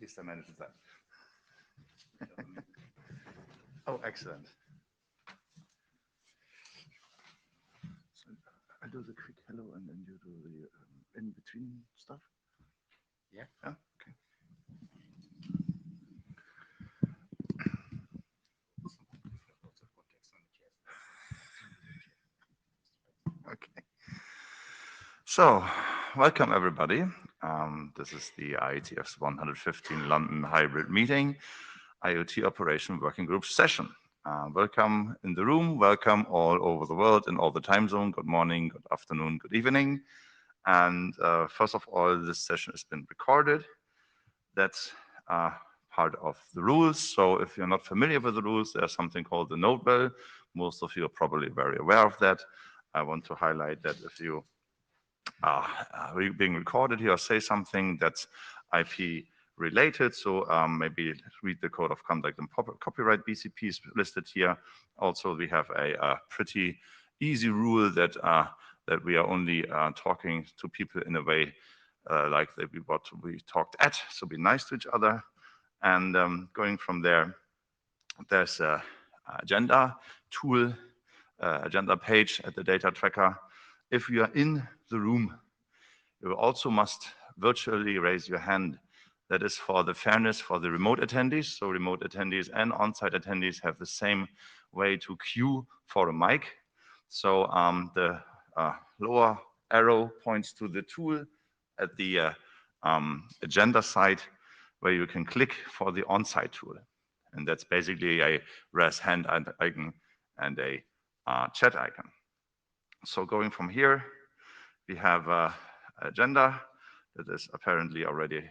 least I managed that. Oh, excellent. So I do the quick hello and then you do the in-between stuff? Yeah. Yeah, okay. Okay. So, welcome everybody. This is the IETF's 115 London hybrid meeting, IoT Operation Working Group session. Welcome in the room, welcome all over the world in all the time zone. Good morning, good afternoon, good evening. And first of all, this session has been recorded. That's part of the rules. So if you're not familiar with the rules, there's something called the note bell. Most of you are probably very aware of that. I want to highlight that if you are being recorded here, say something that's IP related. So maybe read the code of conduct and copyright BCPs listed here. Also, we have a pretty easy rule that that we are only talking to people in a way like what we talked at. So be nice to each other. And going from there, there's a agenda tool, agenda page at the data tracker. If you are in the room, you also must virtually raise your hand. That is for the fairness for the remote attendees. So remote attendees and on-site attendees have the same way to queue for a mic. So the lower arrow points to the tool at the agenda side where you can click for the on-site tool. And that's basically a raise hand icon and a chat icon. So going from here, we have an agenda that is apparently already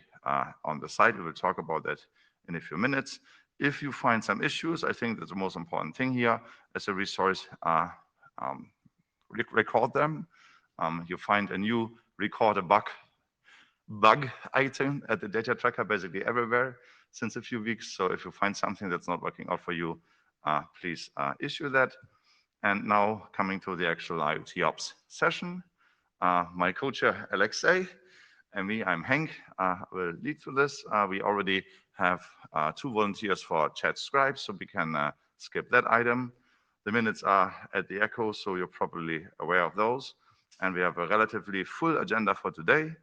on the site. We will talk about that in a few minutes. If you find some issues, I think that's the most important thing here as a resource, record them. You find a new record a bug item at the data tracker basically everywhere since a few weeks. So if you find something that's not working out for you, please issue that. And now coming to the actual IoT Ops session, my co-chair Alexei and me, I'm Henk, will lead through this. We already have 2 volunteers for chat scribe, so we can skip that item. The minutes are at the Echo, so you're probably aware of those. And we have a relatively full agenda for today.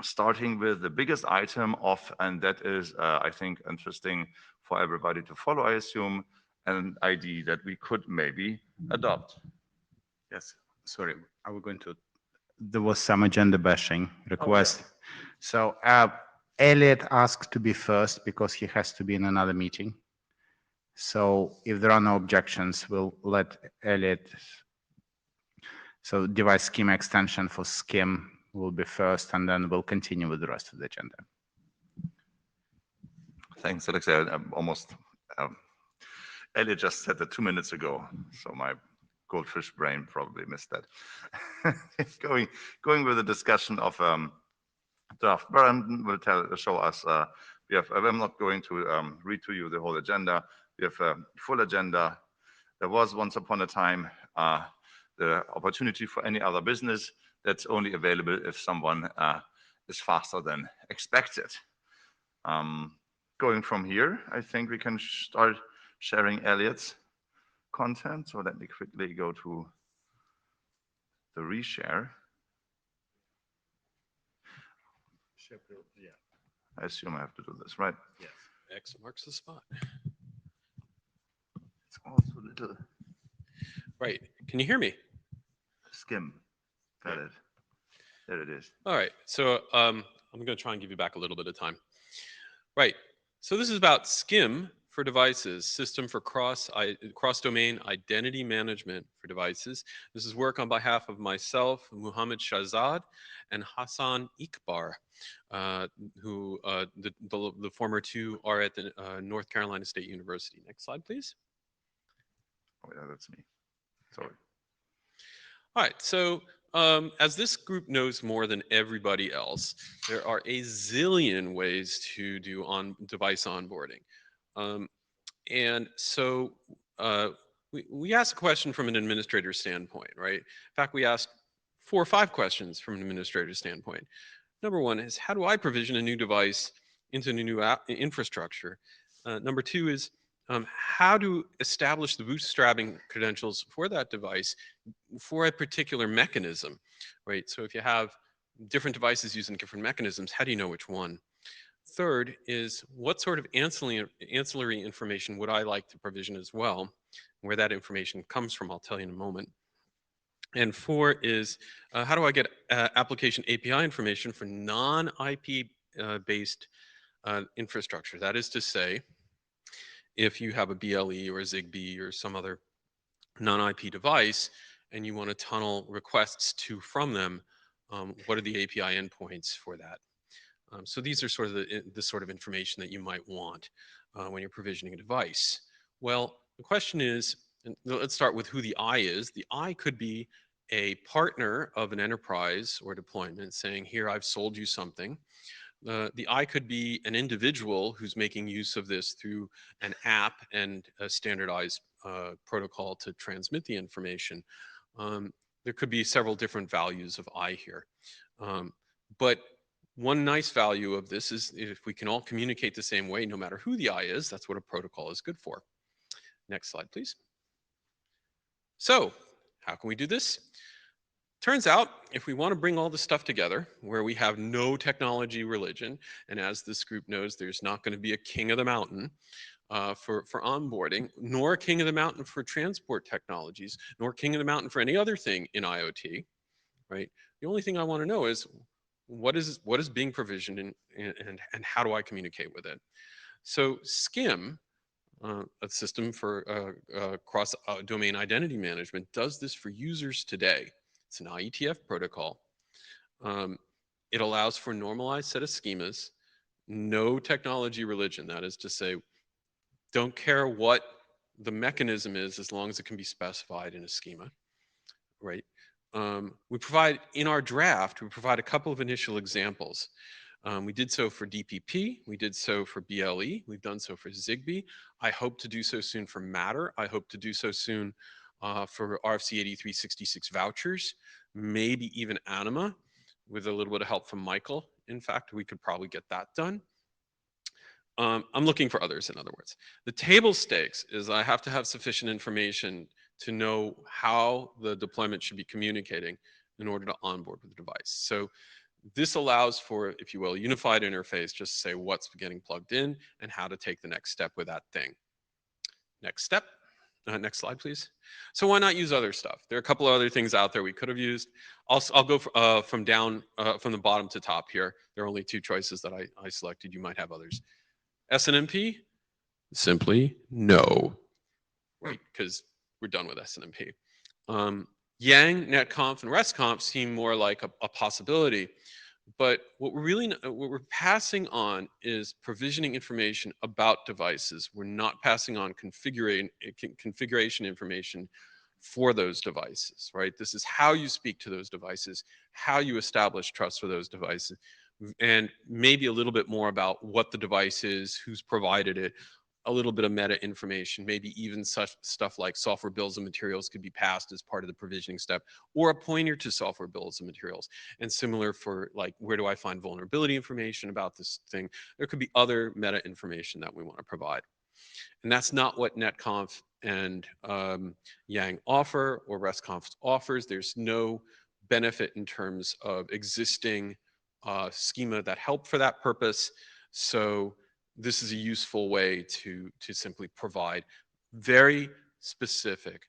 Starting with the biggest item of, and that is, I think, interesting for everybody to follow, I assume, an ID that we could maybe adopt. Yes. Sorry, are we going to? There was some agenda bashing request. Oh, yeah. So Elliot asked to be first because he has to be in another meeting. So if there are no objections, we'll let Elliot. So device schema extension for SCIM will be first, and then we'll continue with the rest of the agenda. Thanks, Alexei. Elliot just said that 2 minutes ago, so my goldfish brain probably missed that. going with the discussion of draft. Brandon will show us. I'm not going to read to you the whole agenda. We have a full agenda. There was once upon a time the opportunity for any other business that's only available if someone is faster than expected. Going from here, I think we can start sharing Elliot's content. So let me quickly go to the reshare. Yeah. I assume I have to do this, right? Yes. X marks the spot. It's also little. Right. Can you hear me? Skim. Got it. There it is. All right. So I'm going to try and give you back a little bit of time. Right. So this is about SCIM for devices, system for cross-domain identity management for devices. This is work on behalf of myself, Muhammad Shahzad, and Hassan Iqbar, who the former 2 are at the North Carolina State University. Next slide, please. Oh yeah, that's me. Sorry. All right. So as this group knows more than everybody else, there are a zillion ways to do device onboarding. And so we asked a question from an administrator standpoint, right? In fact, we asked 4 or 5 questions from an administrator standpoint. Number 1 is, how do I provision a new device into a new infrastructure. Number two is how to establish the bootstrapping credentials for that device for a particular mechanism, right? So if you have different devices using different mechanisms, how do you know which one? Third is what sort of ancillary information would I like to provision as well? Where that information comes from, I'll tell you in a moment. And four is how do I get application API information for non-IP based infrastructure? That is to say, if you have a BLE or a ZigBee or some other non-IP device and you want to tunnel requests to from them, what are the API endpoints for that? So these are sort of the sort of information that you might want when you're provisioning a device. Well, the question is, and let's start with who the I is. The I could be a partner of an enterprise or deployment saying, here, I've sold you something. The I could be an individual who's making use of this through an app and a standardized protocol to transmit the information. There could be several different values of I here. But one nice value of this is if we can all communicate the same way, no matter who the I is, that's what a protocol is good for. Next slide, please. So how can we do this? Turns out, if we want to bring all this stuff together, where we have no technology religion, and as this group knows, there's not going to be a king of the mountain for onboarding, nor a king of the mountain for transport technologies, nor king of the mountain for any other thing in IoT, right? The only thing I want to know is what is being provisioned and how do I communicate with it? So SCIM, a system for cross-domain identity management, does this for users today. It's an IETF protocol. It allows for a normalized set of schemas, no technology religion. That is to say, don't care what the mechanism is as long as it can be specified in a schema, right? We provide, in our draft, we provide a couple of initial examples. We did so for DPP, we did so for BLE, we've done so for ZigBee. I hope to do so soon for Matter. I hope to do so soon for RFC 8366 vouchers, maybe even Anima, with a little bit of help from Michael. In fact, we could probably get that done. I'm looking for others, in other words. The table stakes is I have to have sufficient information to know how the deployment should be communicating in order to onboard with the device. So this allows for, if you will, a unified interface, just to say what's getting plugged in and how to take the next step with that thing. Next step. Next slide, please. So why not use other stuff? There are a couple of other things out there we could have used. I'll go from the bottom to top here. There are only two choices that I selected. You might have others. SNMP? Simply no. Right, because we're done with SNMP. Yang, NetConf, and RESTConf seem more like a possibility. But what we're passing on is provisioning information about devices. We're not passing on configuration information for those devices, right? This is how you speak to those devices, how you establish trust for those devices, and maybe a little bit more about what the device is, who's provided it, a little bit of meta information, maybe even such stuff like software bills of materials could be passed as part of the provisioning step, or a pointer to software bills of materials. And similar for like, where do I find vulnerability information about this thing? There could be other meta information that we want to provide. And that's not what NetConf and Yang offer or RESTConf offers. There's no benefit in terms of existing schema that help for that purpose. So this is a useful way to simply provide very specific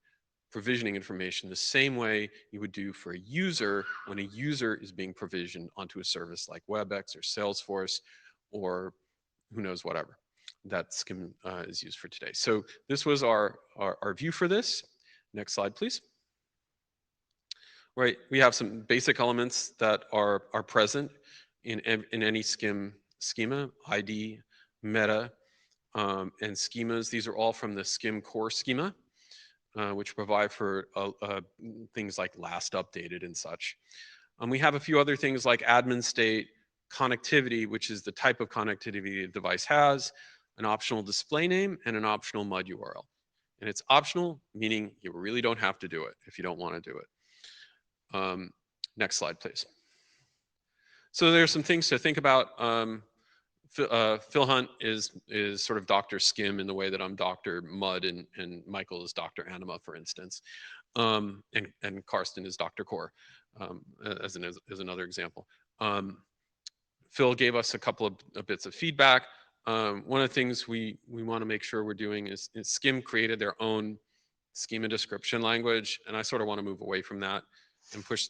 provisioning information the same way you would do for a user when a user is being provisioned onto a service like WebEx or Salesforce or who knows whatever that SCIM is used for today. So this was our view for this. Next slide, please. Right, we have some basic elements that are present in any SCIM schema, ID, meta, and schemas. These are all from the SCIM core schema, which provide for things like last updated and such. We have a few other things like admin state, connectivity, which is the type of connectivity the device has, an optional display name, and an optional MUD URL. And it's optional, meaning you really don't have to do it if you don't want to do it. Next slide, please. So there's some things to think about Phil Hunt is sort of Dr. Skim in the way that I'm Dr. Mud and Michael is Dr. Anima, for instance, and Karsten is Dr. Core, as another example. Phil gave us a couple of bits of feedback. One of the things we want to make sure we're doing is Skim created their own schema description language, and I sort of want to move away from that and push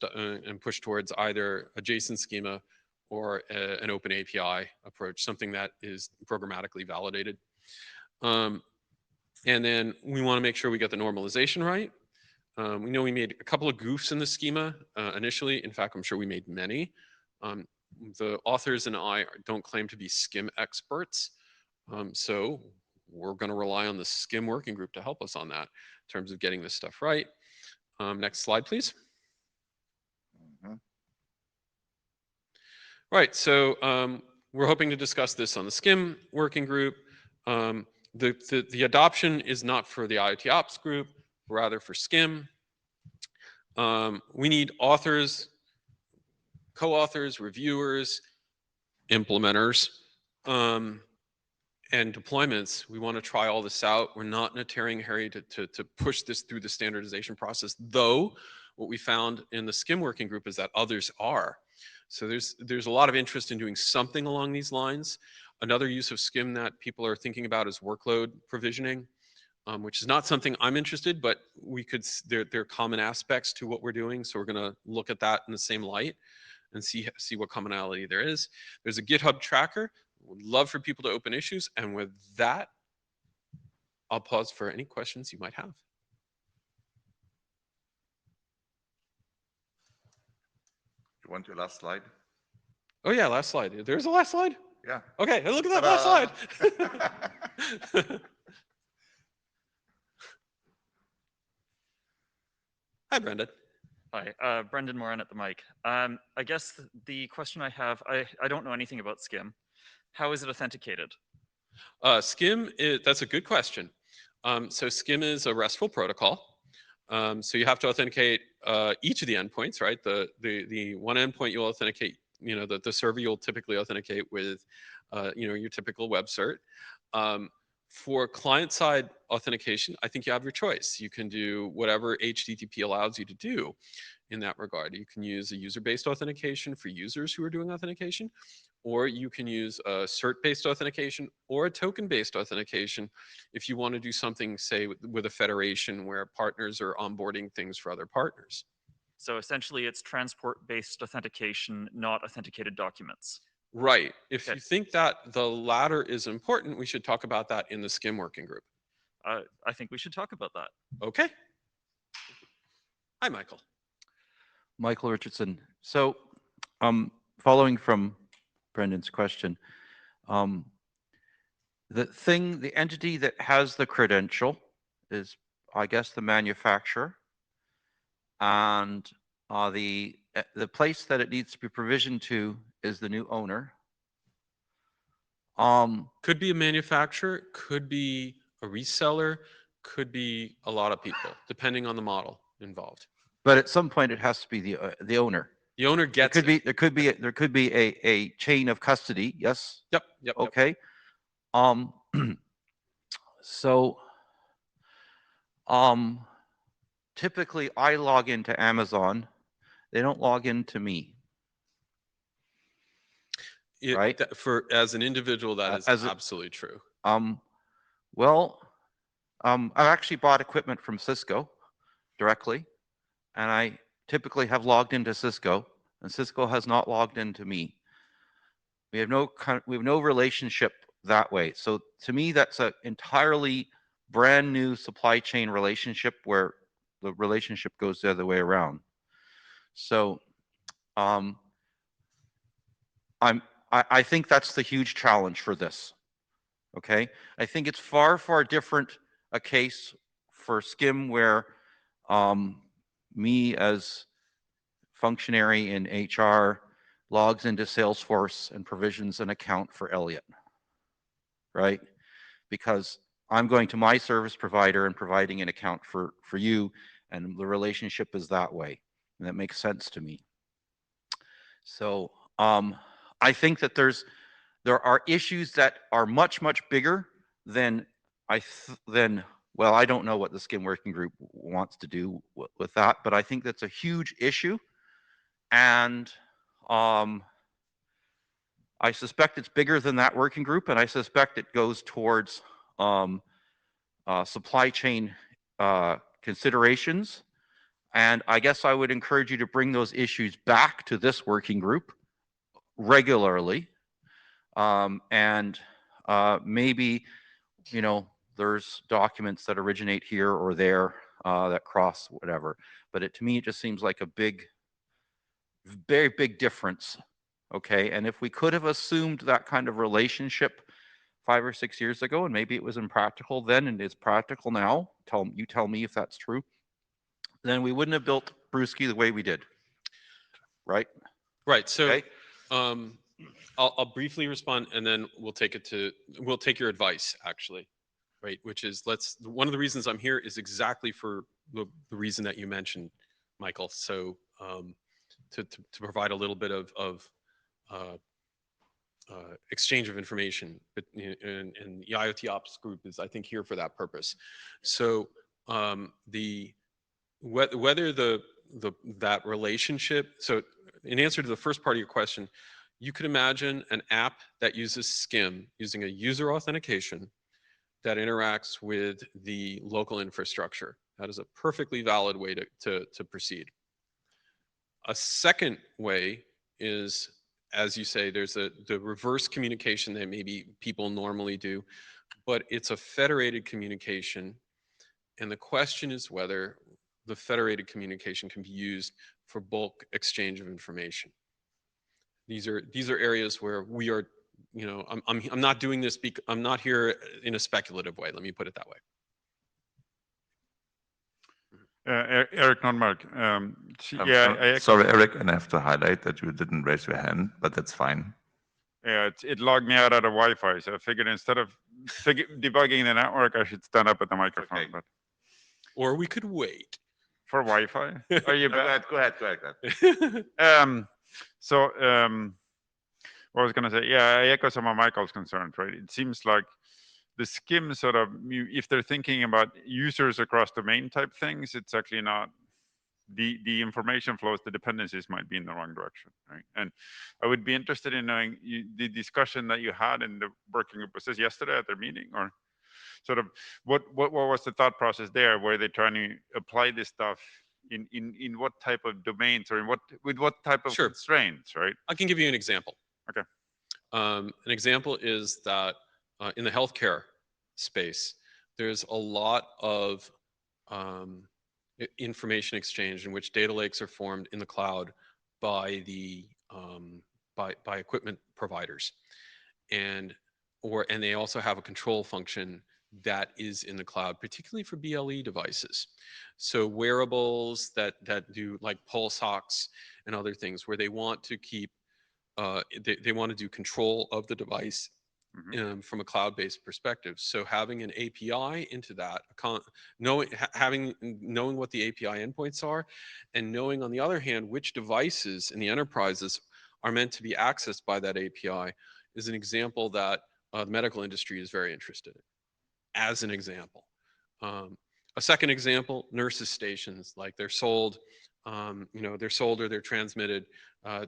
towards either a JSON schema or an open API approach, something that is programmatically validated. And then we want to make sure we get the normalization right. We know we made a couple of goofs in the schema initially. In fact, I'm sure we made many. The authors and I don't claim to be Skim experts. So we're going to rely on the Skim working group to help us on that in terms of getting this stuff right. Next slide, please. Right, so we're hoping to discuss this on the Skim working group. The adoption is not for the IoT ops group, rather for Skim. We need authors, co-authors, reviewers, implementers, and deployments. We want to try all this out. We're not in a tearing hurry to push this through the standardization process, though what we found in the Skim working group is that others are. So there's a lot of interest in doing something along these lines. Another use of Skim that people are thinking about is workload provisioning, which is not something I'm interested, but we could, there are common aspects to what we're doing. So we're gonna look at that in the same light and see what commonality there is. There's a GitHub tracker. Would love for people to open issues. And with that, I'll pause for any questions you might have. You want your last slide? Oh yeah, last slide. There's a last slide? Yeah. Okay, look at that last slide. Hi, Brendan. Hi, Brendan Moran at the mic. I guess the question I have, I don't know anything about Skim. How is it authenticated? Skim, that's a good question. So Skim is a RESTful protocol. So you have to authenticate each of the endpoints, right? The one endpoint you'll authenticate, the server you'll typically authenticate with, your typical web cert. For client-side authentication, I think you have your choice. You can do whatever HTTP allows you to do in that regard. You can use a user-based authentication for users who are doing authentication, or you can use a cert-based authentication or a token-based authentication if you want to do something, say, with a federation where partners are onboarding things for other partners. So essentially it's transport-based authentication, not authenticated documents. Right. If you think that the latter is important, we should talk about that in the Skim working group. I think we should talk about that. Okay. Hi, Michael. Michael Richardson. So following from Brendan's question, the entity that has the credential is, I guess, the manufacturer, and the place that it needs to be provisioned to is the new owner. Could be a manufacturer, could be a reseller, could be a lot of people, depending on the model involved. But at some point, it has to be the owner. The owner gets it. There could be a chain of custody. Yes. Yep. Okay. So typically I log into Amazon. They don't log into me. Right? As an individual, that is absolutely true. Well, I've actually bought equipment from Cisco directly, and I typically have logged into Cisco, and Cisco has not logged into me. We have no relationship that way. So to me, that's an entirely brand new supply chain relationship where the relationship goes the other way around. So I think that's the huge challenge for this. Okay, I think it's far different a case for Skim where me as functionary in HR logs into Salesforce and provisions an account for Elliot, right? Because I'm going to my service provider and providing an account for you, and the relationship is that way, and that makes sense to me. So I think that there's There are issues that are much, much bigger than well, I don't know what the SCIM working group wants to do with that, but I think that's a huge issue. And I suspect it's bigger than that working group, and I suspect it goes towards supply chain considerations. And I guess I would encourage you to bring those issues back to this working group regularly. And maybe, you know, there's documents that originate here or there that cross whatever. But to me, it just seems like a very big difference. Okay. And if we could have assumed that kind of relationship 5 or 6 years ago, and maybe it was impractical then and it's practical now, you tell me if that's true, then we wouldn't have built Brewski the way we did. Right? Right. So Okay. I'll briefly respond, and then we'll take your advice, actually, right? Which is, one of the reasons I'm here is exactly for the reason that you mentioned, Michael. So to provide a little bit of exchange of information, but and the IoT Ops group is, I think, here for that purpose. So whether that relationship. So in answer to the first part of your question, you could imagine an app that uses SCIM using a user authentication that interacts with the local infrastructure. That is a perfectly valid way to proceed. A second way is, as you say, there's the reverse communication that maybe people normally do, but it's a federated communication. And the question is whether the federated communication can be used for bulk exchange of information. These are areas where we are, you know, I'm not doing this because I'm not here in a speculative way. Let me put it that way. Eric Nordmark. Sorry, Eric, and I have to highlight that you didn't raise your hand, but that's fine. Yeah, it logged me out of Wi-Fi, so I figured instead of debugging the network, I should stand up at the microphone. Okay. But Or we could wait. for Wi-Fi, are you back? Go ahead. What I was going to say, yeah, I echo some of Michael's concerns, right? It seems like the SCIM sort of, if they're thinking about users across domain type things, it's actually not. The information flows, the dependencies might be in the wrong direction, right? And I would be interested in knowing the discussion that you had in the working group. Was this yesterday at their meeting, or sort of what was the thought process there? Were they trying to apply this stuff in what type of domains, or with what type of constraints, right? I can give you an example. Okay. An example is that in the healthcare space, there's a lot of information exchange in which data lakes are formed in the cloud by the by equipment providers, and they also have a control function that is in the cloud, particularly for BLE devices. So wearables that do like pulse ox and other things, where they want to keep they want to do control of the device from a cloud-based perspective. So having an API into that, knowing what the API endpoints are, and knowing on the other hand which devices in the enterprises are meant to be accessed by that API, is an example that the medical industry is very interested in. As an example, a second example, nurses' stations, like they're sold, they're sold or they're transmitted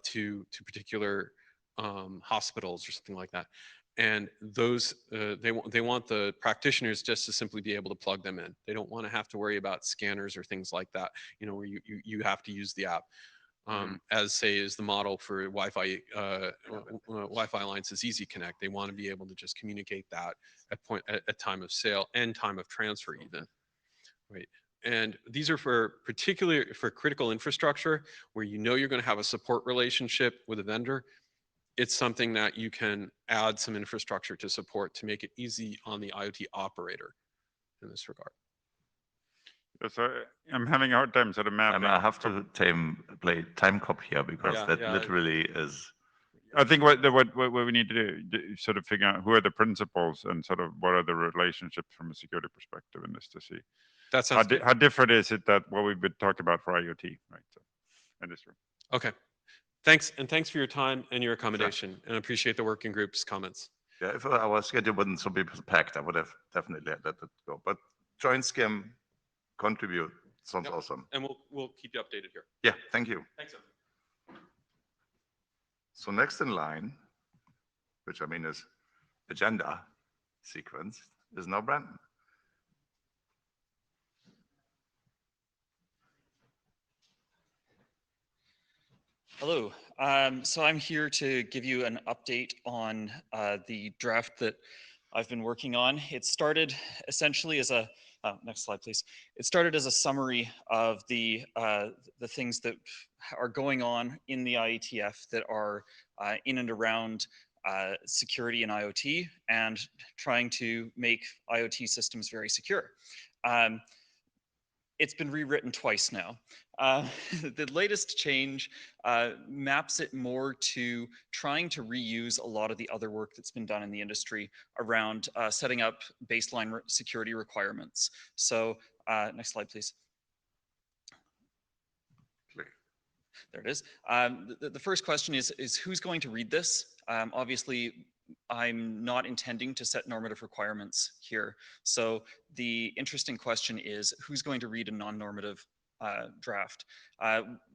to particular hospitals or something like that. And those they want the practitioners just to simply be able to plug them in. They don't want to have to worry about scanners or things like that, where you have to use the app. As say is the model for Wi-Fi alliances Easy Connect. They want to be able to just communicate that at time of sale and time of transfer even, right? And these are particularly for critical infrastructure where you're going to have a support relationship with a vendor. It's something that you can add some infrastructure to support to make it easy on the IoT operator in this regard. So I'm having a hard time sort of mapping. I have to play time cop here because literally is. I think what we need to do, sort of figure out who are the principals and sort of what are the relationships from a security perspective in this to see. That sounds how different is it that what we've been talking about for IoT, right? So, industry. Okay. Thanks, and thanks for your time and your accommodation, and I appreciate the working group's comments. Yeah, if our schedule wasn't so packed, I would have definitely let it go. But join SCIM, contribute. Sounds Yep. awesome. And we'll keep you updated here. Yeah, thank you. Thanks. So next in line, which I mean is agenda sequence, is now Brandon. Hello. So I'm here to give you an update on the draft that I've been working on. It started essentially as a next slide, please. It started as a summary of the things that are going on in the IETF that are in and around security and IoT, and trying to make IoT systems very secure. It's been rewritten twice now. The latest change maps it more to trying to reuse a lot of the other work that's been done in the industry around setting up baseline security requirements. So next slide, please. There it is. The first question is who's going to read this? Obviously, I'm not intending to set normative requirements here. So the interesting question is who's going to read a non-normative draft?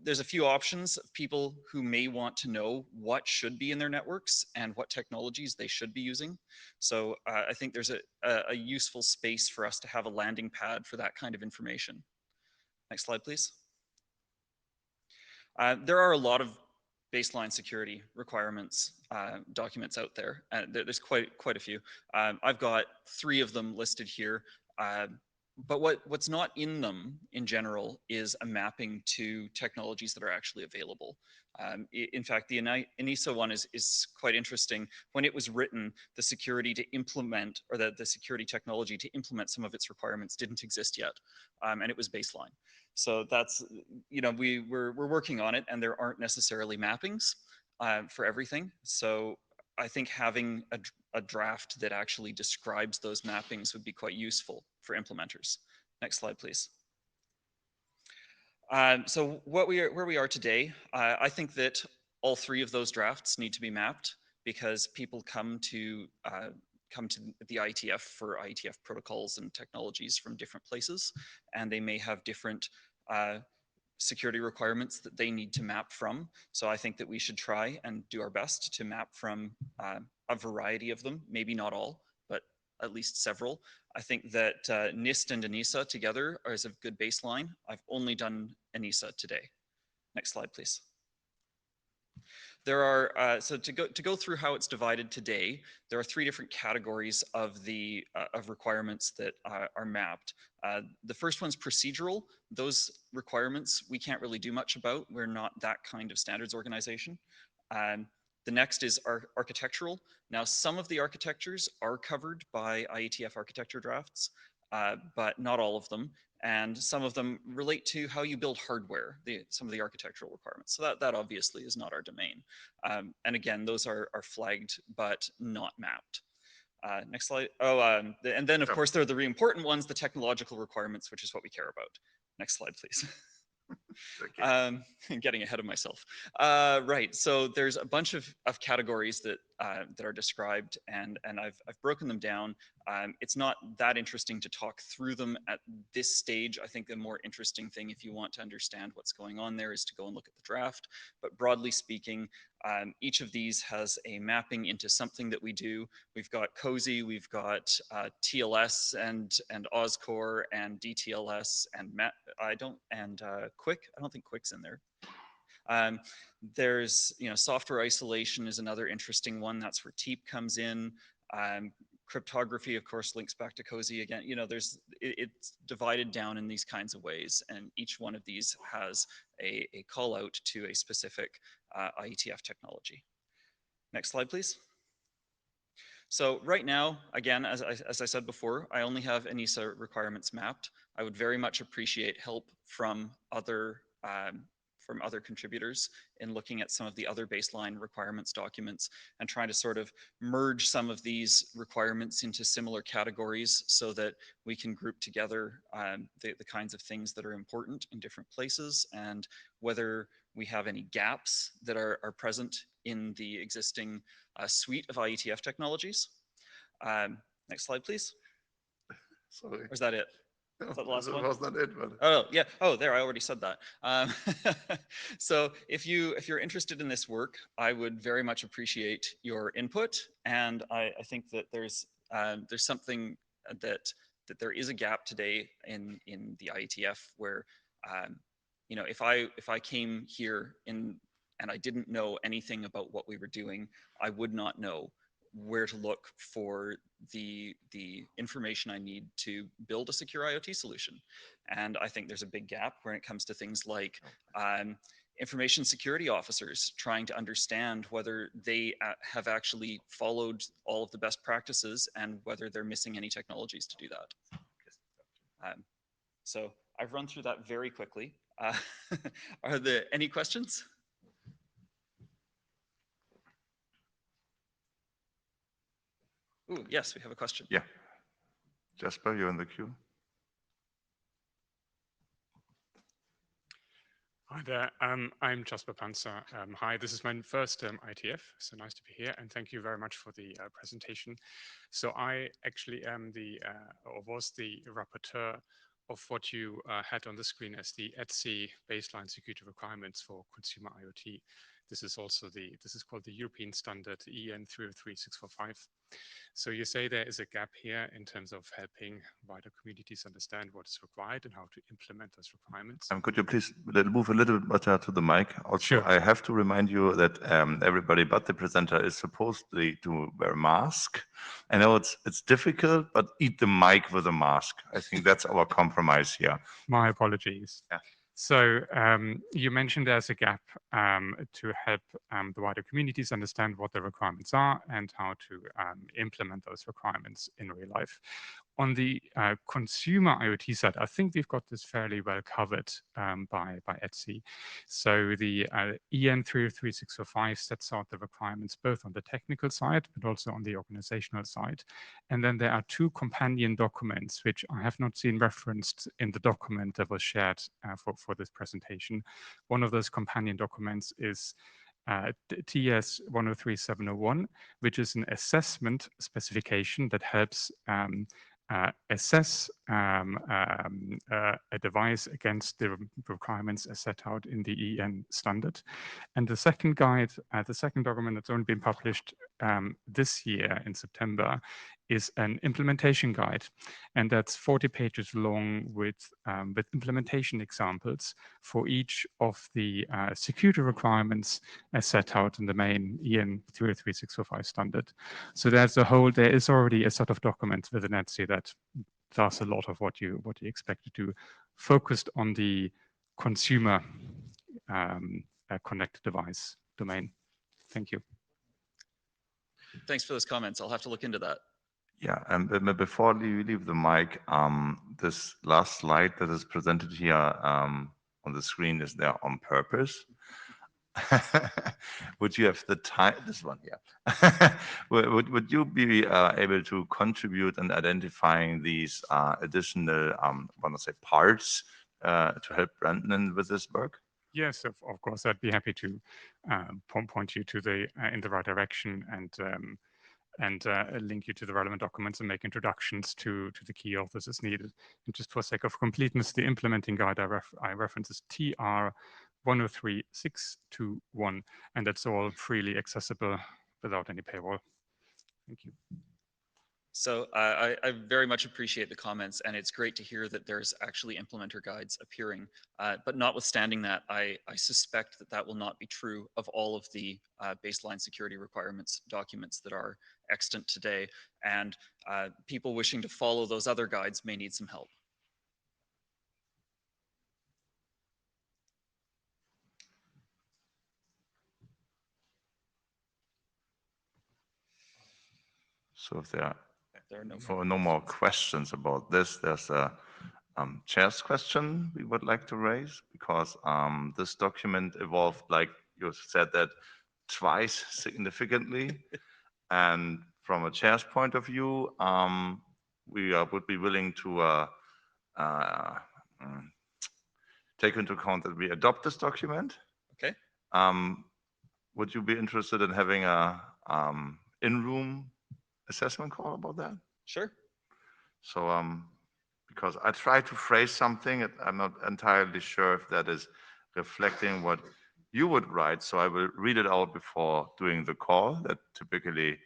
There's a few options of people who may want to know what should be in their networks and what technologies they should be using. So I think there's a useful space for us to have a landing pad for that kind of information. Next slide, please. There are a lot of baseline security requirements documents out there. There's quite a few. I've got 3 of them listed here. But what's not in them in general is a mapping to technologies that are actually available. In fact, the ENISA one is quite interesting. When it was written, the security to implement, or the security technology to implement some of its requirements didn't exist yet, and it was baseline. So that's, you know, we're working on it, and there aren't necessarily mappings for everything. So I think having a draft that actually describes those mappings would be quite useful for implementers. Next slide, please. So where we are today, I think that all 3 of those drafts need to be mapped, because people come to the IETF for IETF protocols and technologies from different places, and they may have different security requirements that they need to map from. So I think that we should try and do our best to map from a variety of them, maybe not all, but at least several. I think that NIST and ENISA together is a good baseline. I've only done ENISA today. Next slide, please. There are, so to go through how it's divided today, there are 3 different categories of the of requirements that are mapped. The first one's procedural. Those requirements we can't really do much about. We're not that kind of standards organization. The next is architectural. Now, some of the architectures are covered by IETF architecture drafts, but not all of them. And some of them relate to how you build hardware, some of the architectural requirements. So that obviously is not our domain. And again, those are flagged, but not mapped. Next slide. Oh, and then of course there are the really important ones, the technological requirements, which is what we care about. Next slide, please. Getting ahead of myself. Right, so there's a bunch of categories that are described, and I've broken them down. It's not that interesting to talk through them at this stage. I think the more interesting thing, if you want to understand what's going on there, is to go and look at the draft. But broadly speaking, each of these has a mapping into something that we do. We've got COSI, we've got TLS and OSCORE and DTLS and QUIC. I don't think QUIC's in there. There's, you know, software isolation is another interesting one. That's where TEEP comes in. Cryptography, of course, links back to COSI again. You know, it's divided down in these kinds of ways, and each one of these has a call out to a specific IETF technology. Next slide, please. So right now, again, as I said before, I only have ENISA requirements mapped. I would very much appreciate help from other contributors in looking at some of the other baseline requirements documents and trying to sort of merge some of these requirements into similar categories so that we can group together the kinds of things that are important in different places, and whether we have any gaps that are present in the existing suite of IETF technologies. Next slide, please. Sorry. Or is that it? Is that the last one? was not it, but Oh, yeah. Oh, there, I already said that. So if you're interested in this work, I would very much appreciate your input. And I think that there's something that there is a gap today in the IETF where, you know, if I came here and I didn't know anything about what we were doing, I would not know where to look for the information I need to build a secure IoT solution. And I think there's a big gap when it comes to things like information security officers trying to understand whether they have actually followed all of the best practices and whether they're missing any technologies to do that. So I've run through that very quickly. Are there any questions? Ooh, yes, we have a question. yeah. Jasper, you're in the queue. Hi there, I'm Jasper Panzer. Hi, this is my first IETF, so nice to be here, and thank you very much for the presentation. So I actually am or was the rapporteur of what you had on the screen as the ETSI baseline security requirements for consumer IoT. This is also this is called the European standard EN303645. So you say there is a gap here in terms of helping wider communities understand what is required and how to implement those requirements. Could you please move a little bit better to the mic? Also, Sure. I have to remind you that everybody but the presenter is supposed to wear a mask. I know it's difficult, but eat the mic with a mask. I think that's our compromise here. My apologies. Yeah. So you mentioned there's a gap to help the wider communities understand what the requirements are and how to implement those requirements in real life. On the consumer IoT side, I think we've got this fairly well covered by ETSI. So the EN303645 sets out the requirements both on the technical side, but also on the organizational side. And then there are two companion documents, which I have not seen referenced in the document that was shared for this presentation. One of those companion documents is TS 103701, which is an assessment specification that helps assess a device against the requirements as set out in the EN standard. And the second guide, the second document that's only been published this year in September, is an implementation guide. And that's 40 pages long with implementation examples for each of the security requirements as set out in the main EN 303645 standard. So there is already a set of documents within ETSI that does a lot of what you expect to do, focused on the consumer connected device domain. Thank you. Thanks for those comments. I'll have to look into that. Yeah, and before you leave the mic, this last slide that is presented here on the screen is there on purpose. Would you have the time? This one, yeah. would you be able to contribute in identifying these additional, I want to say, parts to help Brandon with this work? Yes, of course, I'd be happy to point you to in the right direction and link you to the relevant documents and make introductions to the key authors as needed. And just for sake of completeness, the implementing guide I reference is TR 103621, and that's all freely accessible without any paywall. Thank you. So I very much appreciate the comments, and it's great to hear that there's actually implementer guides appearing. But notwithstanding that, I suspect that will not be true of all of the baseline security requirements documents that are extant today, and people wishing to follow those other guides may need some help. So if there are no more questions about this, there's a chair's question we would like to raise, because this document evolved, like you said, that twice significantly. And from a chair's point of view, we would be willing to take into account that we adopt this document. Okay. Would you be interested in having a in-room assessment call about that? Sure. So, because I tried to phrase something, I'm not entirely sure if that is reflecting what you would write. So I will read it out before doing the call. That typically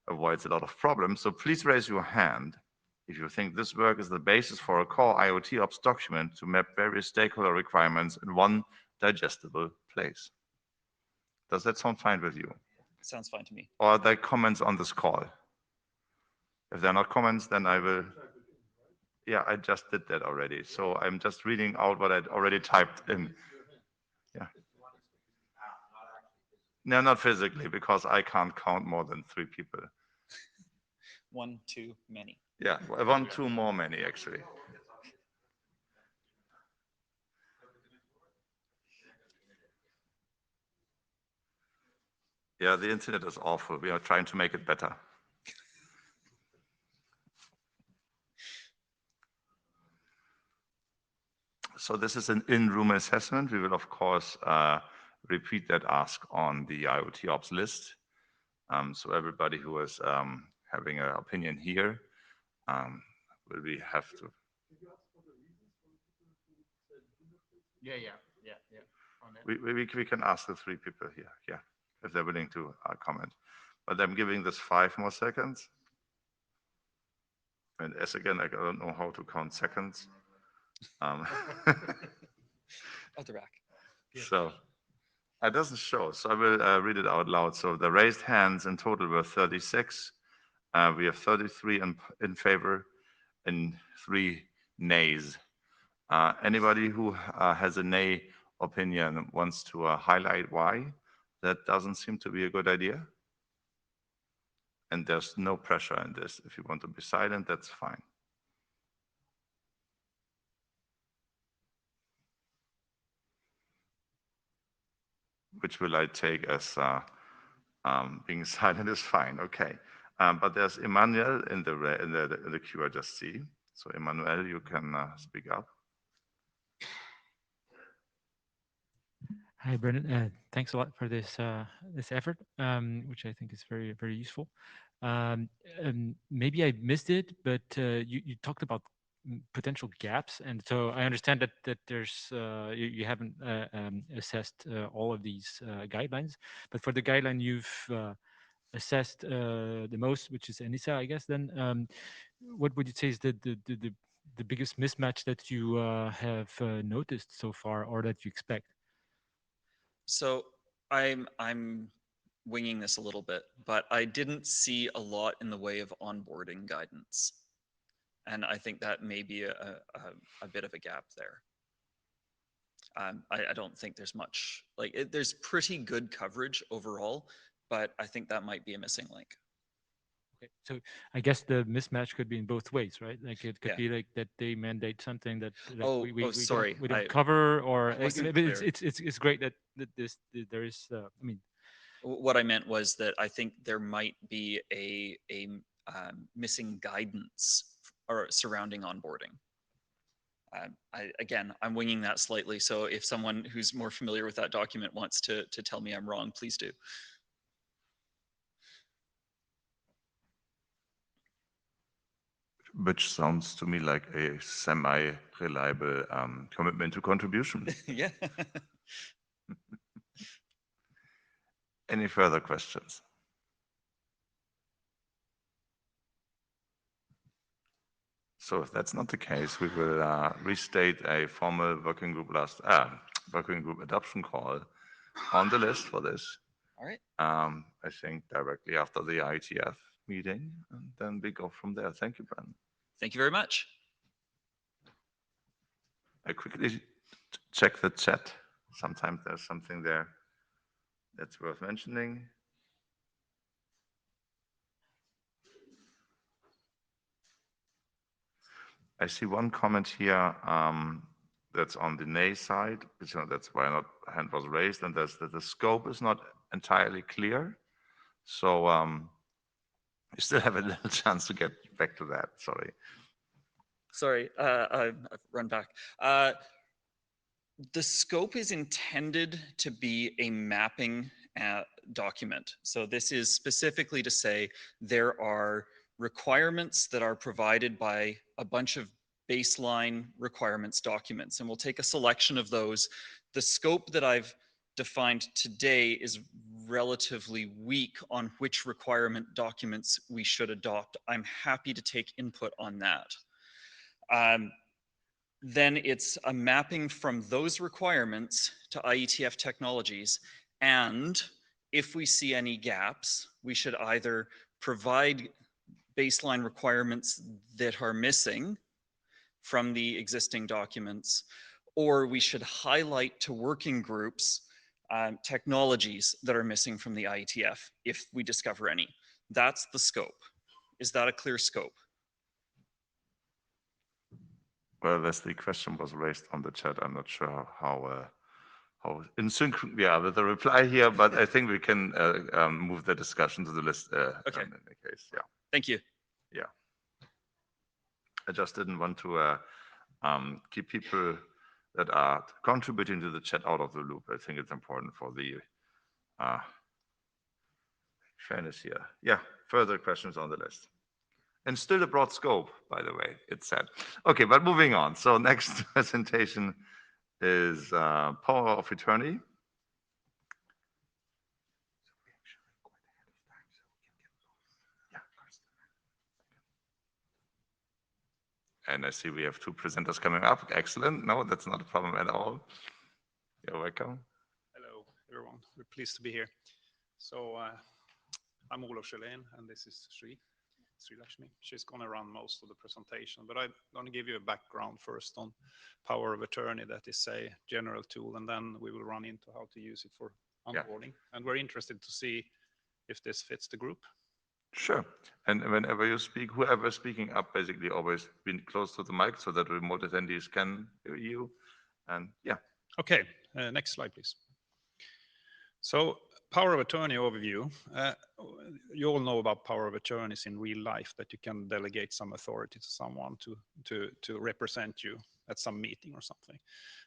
avoids a lot of problems. So please raise your hand if you think this work is the basis for a core IoT ops document to map various stakeholder requirements in one digestible place. Does that sound fine with you? Sounds fine to me. Or are there comments on this call? If there are not comments, then I will. Yeah, I just did that already. So I'm just reading out what I'd already typed in. Yeah. No, not physically, because I can't count more than 3 people. One too many. Yeah, 1, 2 more many, actually. Yeah, the internet is awful. We are trying to make it better. So this is an in-room assessment. We will, of course, repeat that ask on the IoT ops list. So everybody who is having an opinion here will we have to. We can ask the 3 people here, yeah, if they're willing to comment. But I'm giving this 5 more seconds. And as again, I don't know how to count seconds. Oh, they're back. So it doesn't show, so I will read it out loud. So the raised hands in total were 36. We have 33 in favor and 3 nays. Anybody who has a nay opinion wants to highlight why that doesn't seem to be a good idea? And there's no pressure in this. If you want to be silent, that's fine. Which will I take as being silent is fine. Okay. But there's Emmanuel in the queue I just see. So Emmanuel, you can speak up. Hi, Brendan. Thanks a lot for this this effort, which I think is very, very useful. Maybe I missed it, but you talked about potential gaps, and so I understand that there's you haven't assessed all of these guidelines, but for the guideline you've assessed the most, which is ENISA, I guess. Then, what would you say is the biggest mismatch that you have noticed so far, or that you expect? So I'm winging this a little bit, but I didn't see a lot in the way of onboarding guidance, and I think that may be a bit of a gap there. I don't think there's much there's pretty good coverage overall, but I think that might be a missing link. Okay, so I guess the mismatch could be in both ways, right? Like it could Yeah. be like that they mandate something that like, Oh, sorry, we don't cover, or I wasn't it's great that there is. I mean, what I meant was that I think there might be a missing guidance or surrounding onboarding. I'm winging that slightly. So if someone who's more familiar with that document wants to tell me I'm wrong, please do. Which sounds to me like a semi-reliable commitment to contribution. Yeah. Any further questions? So if that's not the case, we will restate a formal working group adoption call on the list for this. All right. I think directly after the IETF meeting, and then we go from there. Thank you, Brendan. Thank you very much. I quickly check the chat. Sometimes there's something there that's worth mentioning. I see one comment here that's on the nay side, which that's why not hand was raised, and that's that the scope is not entirely clear. So you still have a little chance to get back to that. Sorry. Sorry, I've run back. The scope is intended to be a mapping document. So this is specifically to say there are requirements that are provided by a bunch of baseline requirements documents, and we'll take a selection of those. The scope that I've defined today is relatively weak on which requirement documents we should adopt. I'm happy to take input on that. Then it's a mapping from those requirements to IETF technologies. And if we see any gaps, we should either provide baseline requirements that are missing from the existing documents, or we should highlight to working groups technologies that are missing from the IETF if we discover any. That's the scope. Is that a clear scope? Well, Leslie, question was raised on the chat. I'm not sure how in sync we are with the reply here, but I think we can move the discussion to the list. Okay. In the case, yeah. Thank you. Yeah. I just didn't want to keep people that are contributing to the chat out of the loop. I think it's important for the fairness here. Yeah, further questions on the list. And still a broad scope, by the way, it said. Okay, but moving on. So next presentation is power of attorney. And I see we have two presenters coming up. Excellent. No, that's not a problem at all. You're welcome. Hello, everyone. We're pleased to be here. So I'm Olof Kjellén, and this is Sri Lakshmi. She's going to run most of the presentation, but I'm going to give you a background first on power of attorney. That is a general tool, and then we will run into how to use it for onboarding. Yeah. And we're interested to see if this fits the group. Sure. And whenever you speak, whoever is speaking up, basically always be close to the mic so that remote attendees can hear you. And yeah. Okay, next slide, please. So power of attorney overview. You all know about power of attorneys in real life, that you can delegate some authority to someone to represent you at some meeting or something.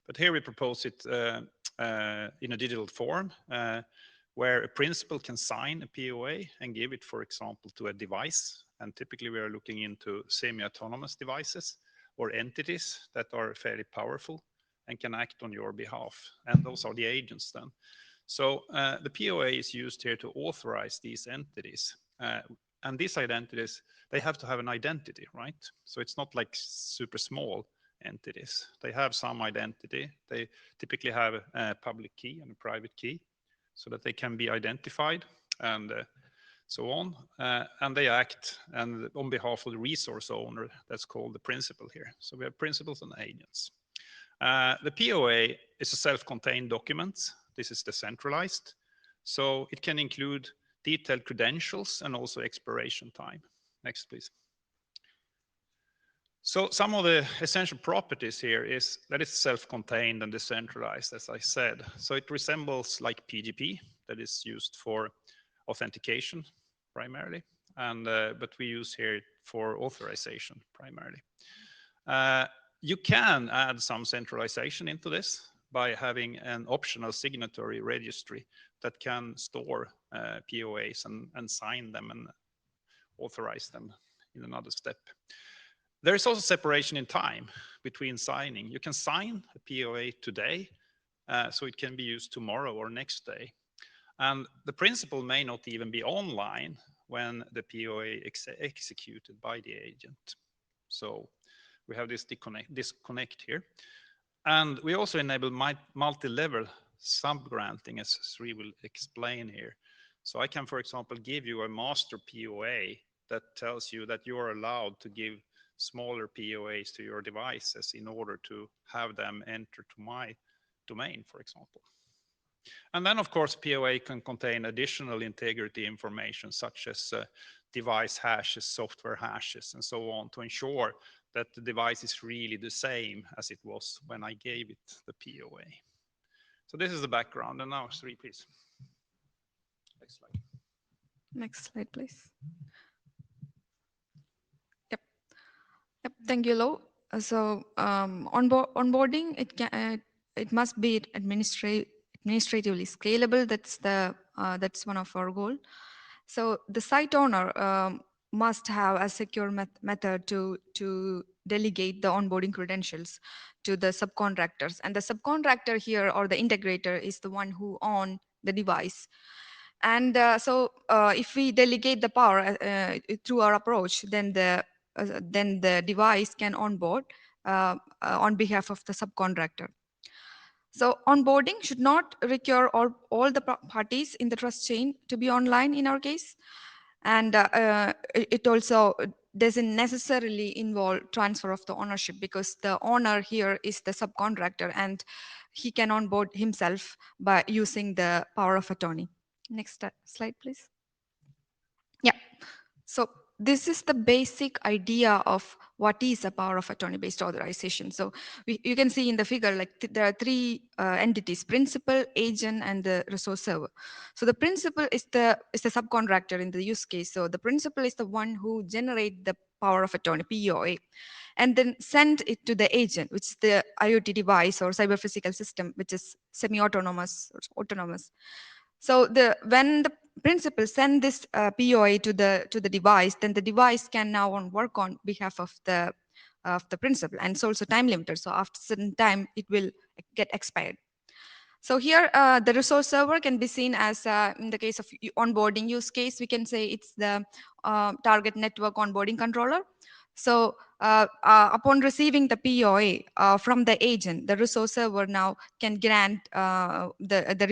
But here we propose it in a digital form, where a principal can sign a POA and give it, for example, to a device. And typically we are looking into semi-autonomous devices or entities that are fairly powerful and can act on your behalf. And those are the agents then. So the POA is used here to authorize these entities. And these identities, they have to have an identity, right? So it's not like super small entities. They have some identity. They typically have a public key and a private key, so that they can be identified and so on. And they act and on behalf of the resource owner, that's called the principal here. So we have principals and agents. The POA is a self-contained document. This is decentralized. So it can include detailed credentials and also expiration time. Next, please. So some of the essential properties here is that it's self-contained and decentralized, as I said. So it resembles like PGP that is used for authentication primarily, and but we use here for authorization primarily. You can add some centralization into this by having an optional signatory registry that can store POAs and sign them and authorize them in another step. There is also separation in time between signing. You can sign a POA today, so it can be used tomorrow or next day. And the principal may not even be online when the POA executed by the agent. So we have this disconnect here. And we also enable multi-level sub-granting, as Sri will explain here. So I can, for example, give you a master POA that tells you that you are allowed to give smaller POAs to your devices in order to have them enter to my domain, for example. And then, of course, POA can contain additional integrity information, such as device hashes, software hashes, and so on, to ensure that the device is really the same as it was when I gave it the POA. So this is the background. And now, Sri, please. Next slide. Next slide, please. Yep, thank you, Lo. So onboarding, it must be administratively scalable. That's one of our goal. So the site owner must have a secure method to delegate the onboarding credentials to the subcontractors. And the subcontractor here, or the integrator, is the one who owns the device. And if we delegate the power through our approach, then the device can onboard on behalf of the subcontractor. So onboarding should not require all the parties in the trust chain to be online in our case. And it also doesn't necessarily involve transfer of the ownership, because the owner here is the subcontractor and he can onboard himself by using the power of attorney. Next slide, please. Yeah. So this is the basic idea of what is a power of attorney based authorization. So you can see in the figure, like there are three entities: principal, agent, and the resource server. So the principal is the subcontractor in the use case. So the principal is the one who generate the power of attorney, POA, and then send it to the agent, which is the IoT device or cyber physical system, which is semi-autonomous or autonomous. So when the principal send this POA to the device, then the device can now work on behalf of the principal, and it's also time limited. So after a certain time, it will get expired. So here, the resource server can be seen as, in the case of onboarding use case, we can say it's the target network onboarding controller. So upon receiving the POA from the agent, the resource server now can grant the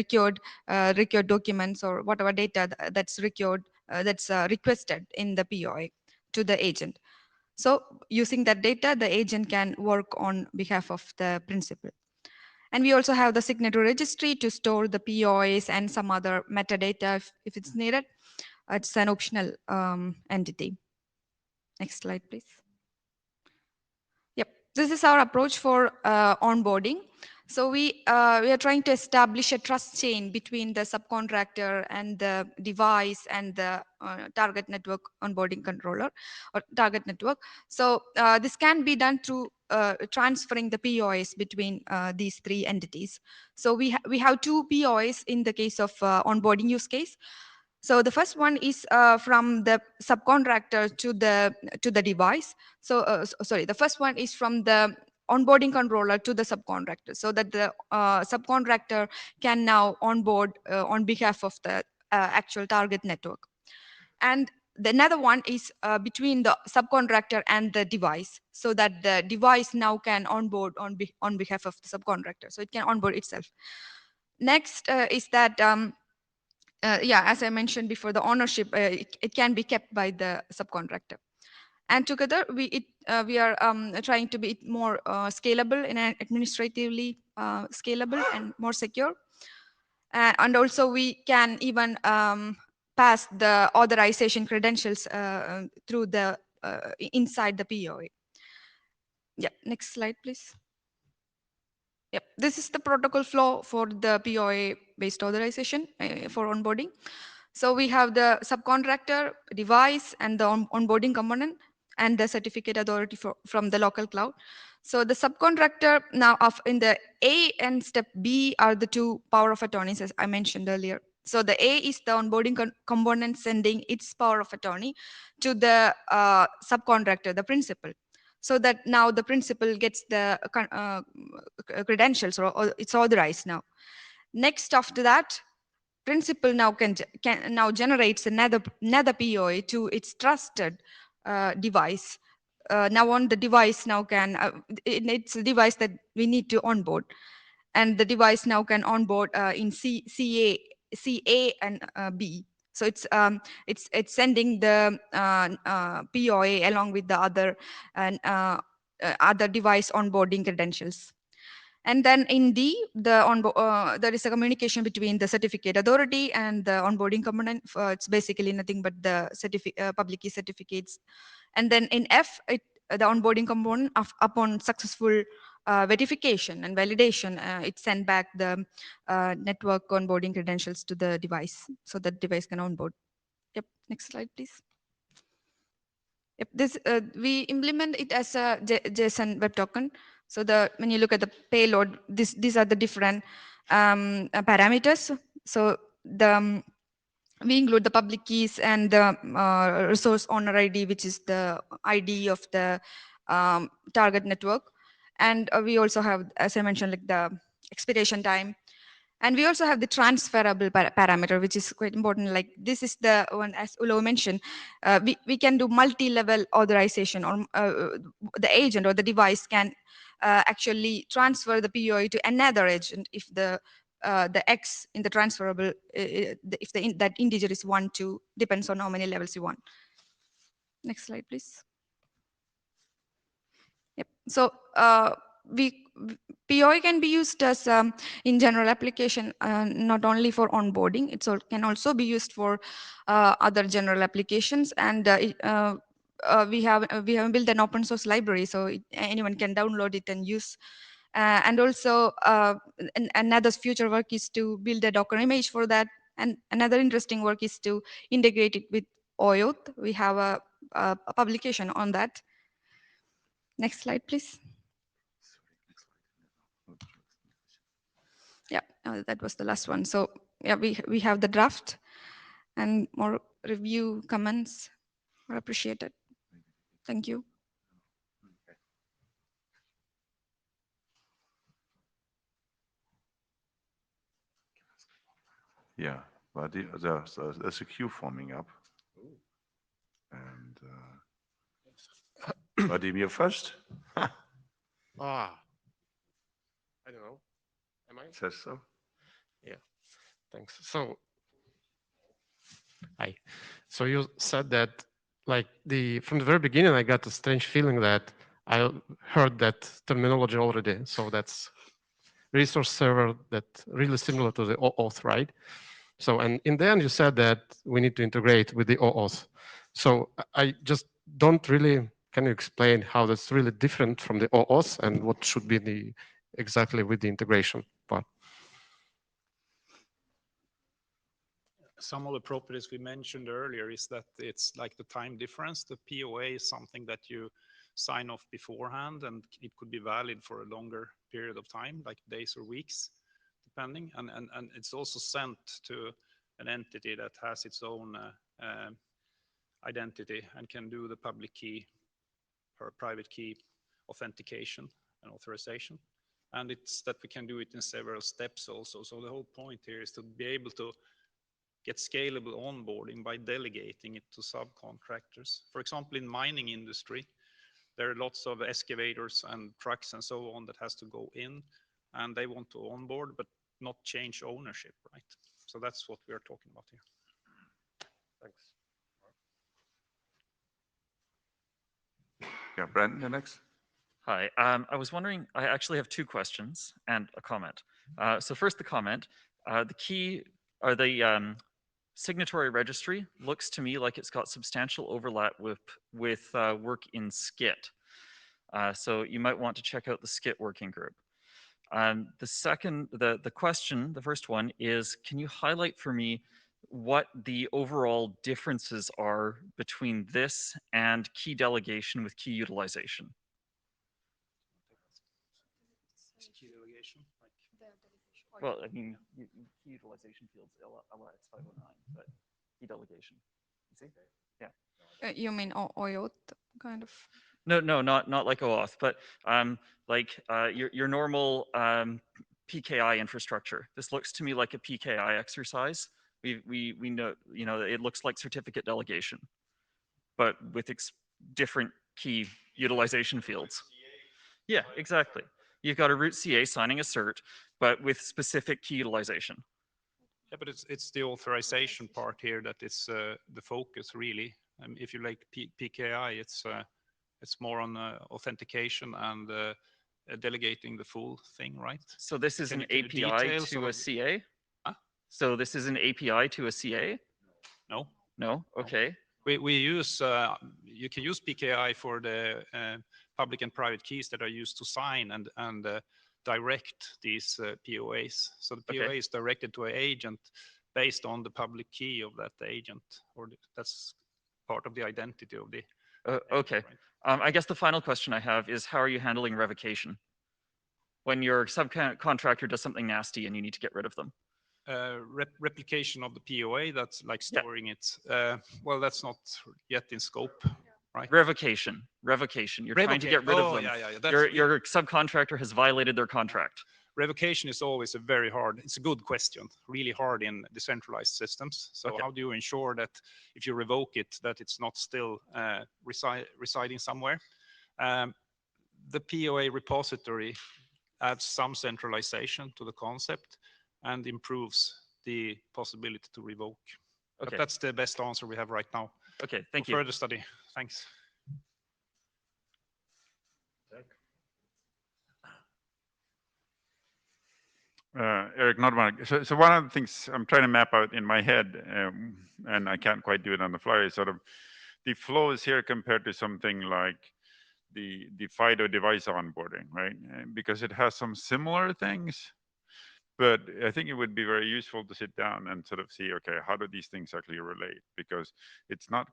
required documents or whatever data that's required, that's requested in the POA to the agent. So using that data, the agent can work on behalf of the principal. And we also have the signatory registry to store the POAs and some other metadata if it's needed. It's an optional entity. Next slide, please. Yep, this is our approach for onboarding. So we are trying to establish a trust chain between the subcontractor and the device and the target network onboarding controller or target network. So this can be done through transferring the POIs between these three entities. So we have two POIs in the case of onboarding use case. So the first one is from the subcontractor to the device. So sorry, the first one is from the onboarding controller to the subcontractor, so that the subcontractor can now onboard on behalf of the actual target network. And the another one is between the subcontractor and the device, so that the device now can onboard on behalf of the subcontractor, so it can onboard itself. Next is that yeah, as I mentioned before, the ownership, it can be kept by the subcontractor. And together, we are trying to be more scalable and administratively scalable and more secure. And also, we can even pass the authorization credentials through the inside the POA. Yeah, next slide, please. Yep, this is the protocol flow for the POA-based authorization for onboarding. So we have the subcontractor, device, and the onboarding component, and the certificate authority from the local cloud. So the subcontractor now in the A and step B are the two power of attorneys, as I mentioned earlier. So the A is the onboarding component sending its power of attorney to the subcontractor, the principal, so that now the principal gets the credentials, or it's authorized now. Next, after that, principal now can now generates another POA to its trusted device. Now on the device now can it's a device that we need to onboard, and the device now can onboard in CA and B. So it's sending the POA along with the other other device onboarding credentials. And then in D, there is a communication between the certificate authority and the onboarding component. It's basically nothing but the public key certificates. And then in F, the onboarding component upon successful verification and validation, it send back the network onboarding credentials to the device, so that device can onboard. Yep, next slide, please. Yep, this we implement it as a JSON web token. So when you look at the payload, these are the different parameters. So we include the public keys and the resource owner ID, which is the ID of the target network. And we also have, as I mentioned, like the expiration time. And we also have the transferable parameter, which is quite important. Like this is the one, as Ulo mentioned, we can do multi-level authorization, or the agent or the device can actually transfer the POI to another agent if the X in the transferable, if that integer is 1, 2, depends on how many levels you want. Next slide, please. Yep. So POI can be used as in general application, not only for onboarding. It can also be used for other general applications, and we have built an open source library, so anyone can download it and use. And also another future work is to build a Docker image for that. And another interesting work is to integrate it with OAuth. We have a publication on that. Next slide, please. Yeah, that was the last one. So yeah, we have the draft, and more review comments are appreciated. Thank you. Yeah, but there's a queue forming up. And Vladimir first. I don't know. Am I? Says so. Yeah. Thanks. So, hi. So you said that, like, from the very beginning, I got a strange feeling that I heard that terminology already. So that's resource server, that really similar to the OAuth, right? So, and in the end, you said that we need to integrate with the OAuth. So I just don't really, can you explain how that's really different from the OAuth and what should be exactly with the integration part? Some of the properties we mentioned earlier is that it's like the time difference. The POA is something that you sign off beforehand, and it could be valid for a longer period of time, like days or weeks, depending. And it's also sent to an entity that has its own identity and can do the public key or private key authentication and authorization. And it's that we can do it in several steps also. So the whole point here is to be able to get scalable onboarding by delegating it to subcontractors. For example, in mining industry, there are lots of excavators and trucks and so on that has to go in, and they want to onboard but not change ownership, right? So that's what we are talking about here. Thanks. Yeah, Brandon, the next. Hi, I was wondering, I actually have two questions and a comment. So first the comment, the key, or the signatory registry looks to me like it's got substantial overlap with work in SCIT. So you might want to check out the SCIT working group. The second, the question, the first one is, can you highlight for me what the overall differences are between this and key delegation with key utilization? Key delegation. Well, I mean, key utilization fields, LX 509, but key delegation. You see? Yeah. You mean OAuth kind of? No, not like OAuth, but like your normal PKI infrastructure. This looks to me like a PKI exercise. We know, it looks like certificate delegation, but with different key utilization fields. Yeah, exactly. You've got a root CA signing a cert, but with specific key utilization. Yeah, but it's the authorization part here that is the focus really. If you like PKI, it's more on authentication and delegating the full thing, right? So this is an API to a CA? Huh? So this is an API to a CA? No. No? Okay. We use, you can use PKI for the public and private keys that are used to sign and direct these POAs. So the POA is directed to an agent based on the public key of that agent, or that's part of the identity of the Okay. Right? I guess the final question I have is, how are you handling revocation? when your subcontractor does something nasty and you need to get rid of them? Replication of the POA, that's like storing it. Well, that's not yet in scope, right? Revocation. You're trying to get rid of them. Your subcontractor has violated their contract. Revocation is always a very hard, it's a good question, really hard in decentralized systems. So how do you ensure that if you revoke it, that it's not still residing somewhere? The POA repository adds some centralization to the concept and improves the possibility to revoke. Okay. But that's the best answer we have right now. Okay, thank you. Further study. Thanks. Eric Nordmark. So one of the things I'm trying to map out in my head, and I can't quite do it on the fly, is sort of the flows here compared to something like the FIDO device onboarding, right? Because it has some similar things, but I think it would be very useful to sit down and sort of see, okay, how do these things actually relate? Because it's not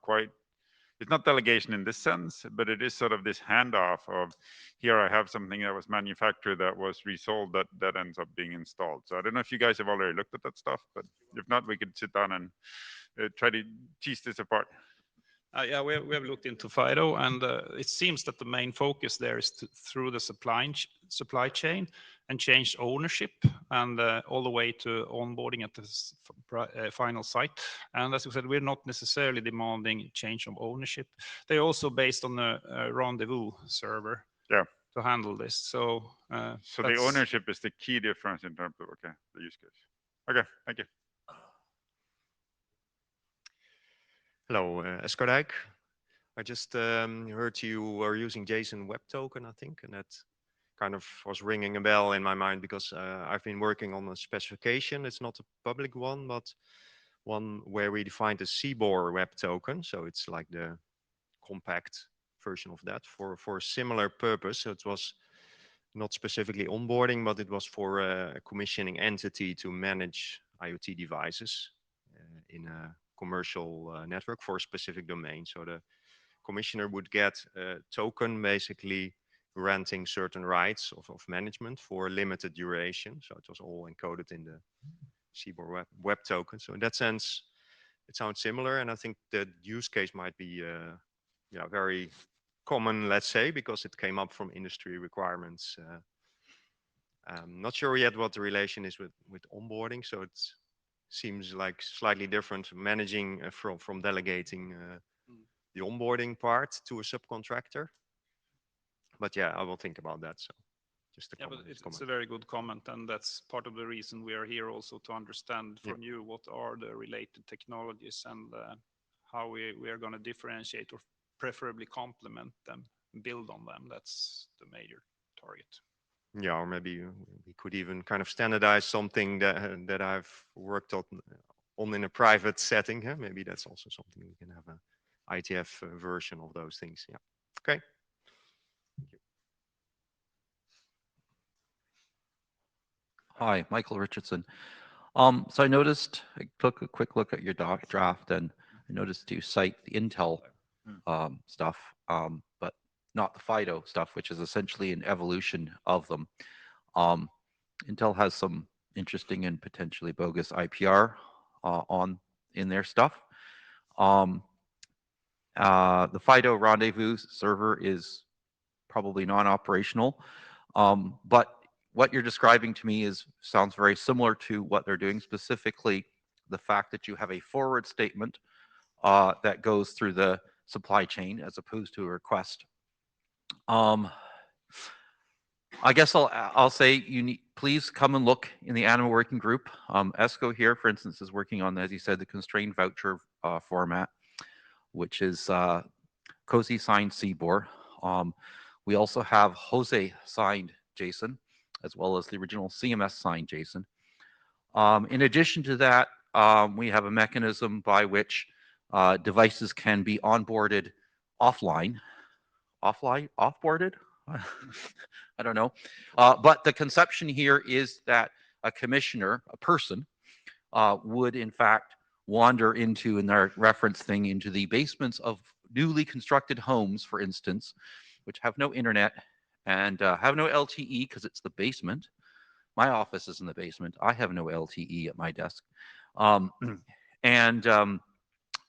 delegation in this sense, but it is sort of this handoff of, here I have something that was manufactured that was resold that ends up being installed. So I don't know if you guys have already looked at that stuff, but if not, we could sit down and try to tease this apart. Yeah, we have looked into FIDO, and it seems that the main focus there is through the supply chain and change ownership, and all the way to onboarding at the final site. And as we said, we're not necessarily demanding change of ownership. They're also based on a rendezvous server to handle this. So the ownership is the key difference in terms of the use case. Okay, thank you. Hello, Eskodijk. I just heard you were using JSON Web Token, I think, and that kind of was ringing a bell in my mind because I've been working on a specification. It's not a public one, but one where we defined a CBOR Web Token. So it's like the compact version of that for a similar purpose. So it was not specifically onboarding, but it was for a commissioning entity to manage IoT devices in a commercial network for a specific domain. So the commissioner would get a token basically granting certain rights of management for a limited duration. So it was all encoded in the CBOR web token. So in that sense, it sounds similar. And I think the use case might be very common, let's say, because it came up from industry requirements. I'm not sure yet what the relation is with onboarding. So it seems like slightly different managing from delegating the onboarding part to a subcontractor. But yeah, I will think about that. So just a comment. It's a very good comment, and that's part of the reason we are here also to understand from you what are the related technologies and how we are going to differentiate or preferably complement them, build on them. That's the major target. Yeah, or maybe we could even kind of standardize something that I've worked on in a private setting. Huh? Maybe that's also something we can have an IETF version of those things. Yeah. Okay. Thank you. Hi, Michael Richardson. So I noticed, I took a quick look at your draft, and I noticed you cite the Intel stuff, but not the FIDO stuff, which is essentially an evolution of them. Intel has some interesting and potentially bogus IPR in their stuff. The FIDO rendezvous server is probably non-operational, but what you're describing to me sounds very similar to what they're doing, specifically the fact that you have a forward statement that goes through the supply chain as opposed to a request. I guess I'll say please come and look in the Anima working group. ESCO here, for instance, is working on, as you said, the constrained voucher format, which is COSI signed CBOR. We also have Jose signed JSON, as well as the original CMS signed JSON. In addition to that, we have a mechanism by which devices can be onboarded offline. Offboarded? I don't know. But the conception here is that a commissioner, a person, would in fact wander into, in their reference thing, into the basements of newly constructed homes, for instance, which have no internet and have no LTE because it's the basement. My office is in the basement. I have no LTE at my desk. And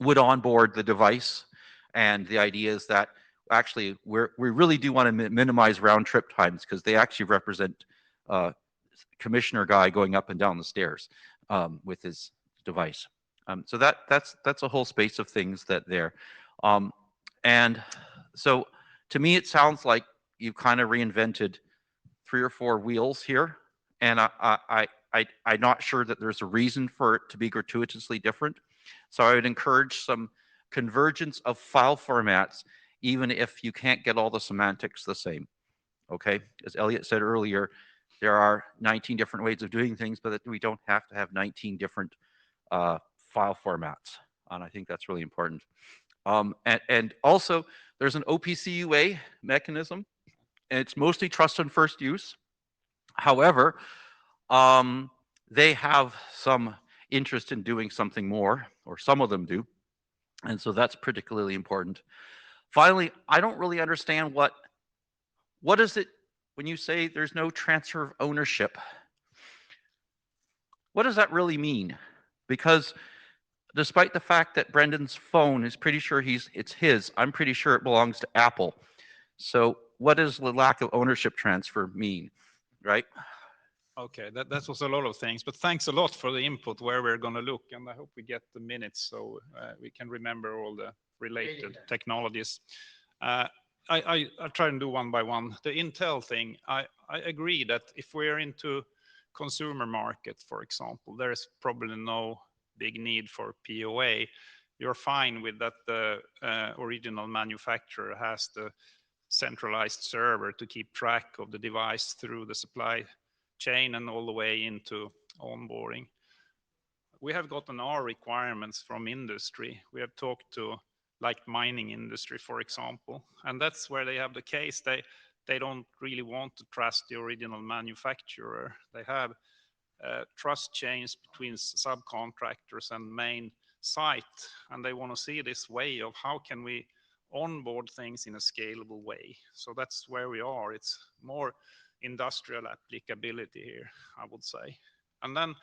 would onboard the device. And the idea is that actually we really do want to minimize round trip times because they actually represent commissioner guy going up and down the stairs with his device. So that's a whole space of things that there. And so to me, it sounds like you've kind of reinvented 3 or 4 wheels here. And I'm not sure that there's a reason for it to be gratuitously different. So I would encourage some convergence of file formats, even if you can't get all the semantics the same. Okay, as Elliot said earlier, there are 19 different ways of doing things, but we don't have to have 19 different file formats. And I think that's really important. And also, there's an OPC-UA mechanism, and it's mostly trust and first use. However, they have some interest in doing something more, or some of them do. And so that's particularly important. Finally, I don't really understand what is it when you say there's no transfer of ownership? What does that really mean? Because despite the fact that Brendan's phone is pretty sure it's his, I'm pretty sure it belongs to Apple. So what does the lack of ownership transfer mean, right? Okay, that was a lot of things, but thanks a lot for the input where we're going to look, and I hope we get the minutes so we can remember all the related technologies. I try and do one by one. The Intel thing, I agree that if we're into consumer market, for example, there is probably no big need for POA. You're fine with that the original manufacturer has the centralized server to keep track of the device through the supply chain and all the way into onboarding. We have gotten our requirements from industry. We have talked to like mining industry, for example, and that's where they have the case. They don't really want to trust the original manufacturer. They have trust chains between subcontractors and main site, and they want to see this way of how can we onboard things in a scalable way. So that's where we are. It's more industrial applicability here, I would say. And then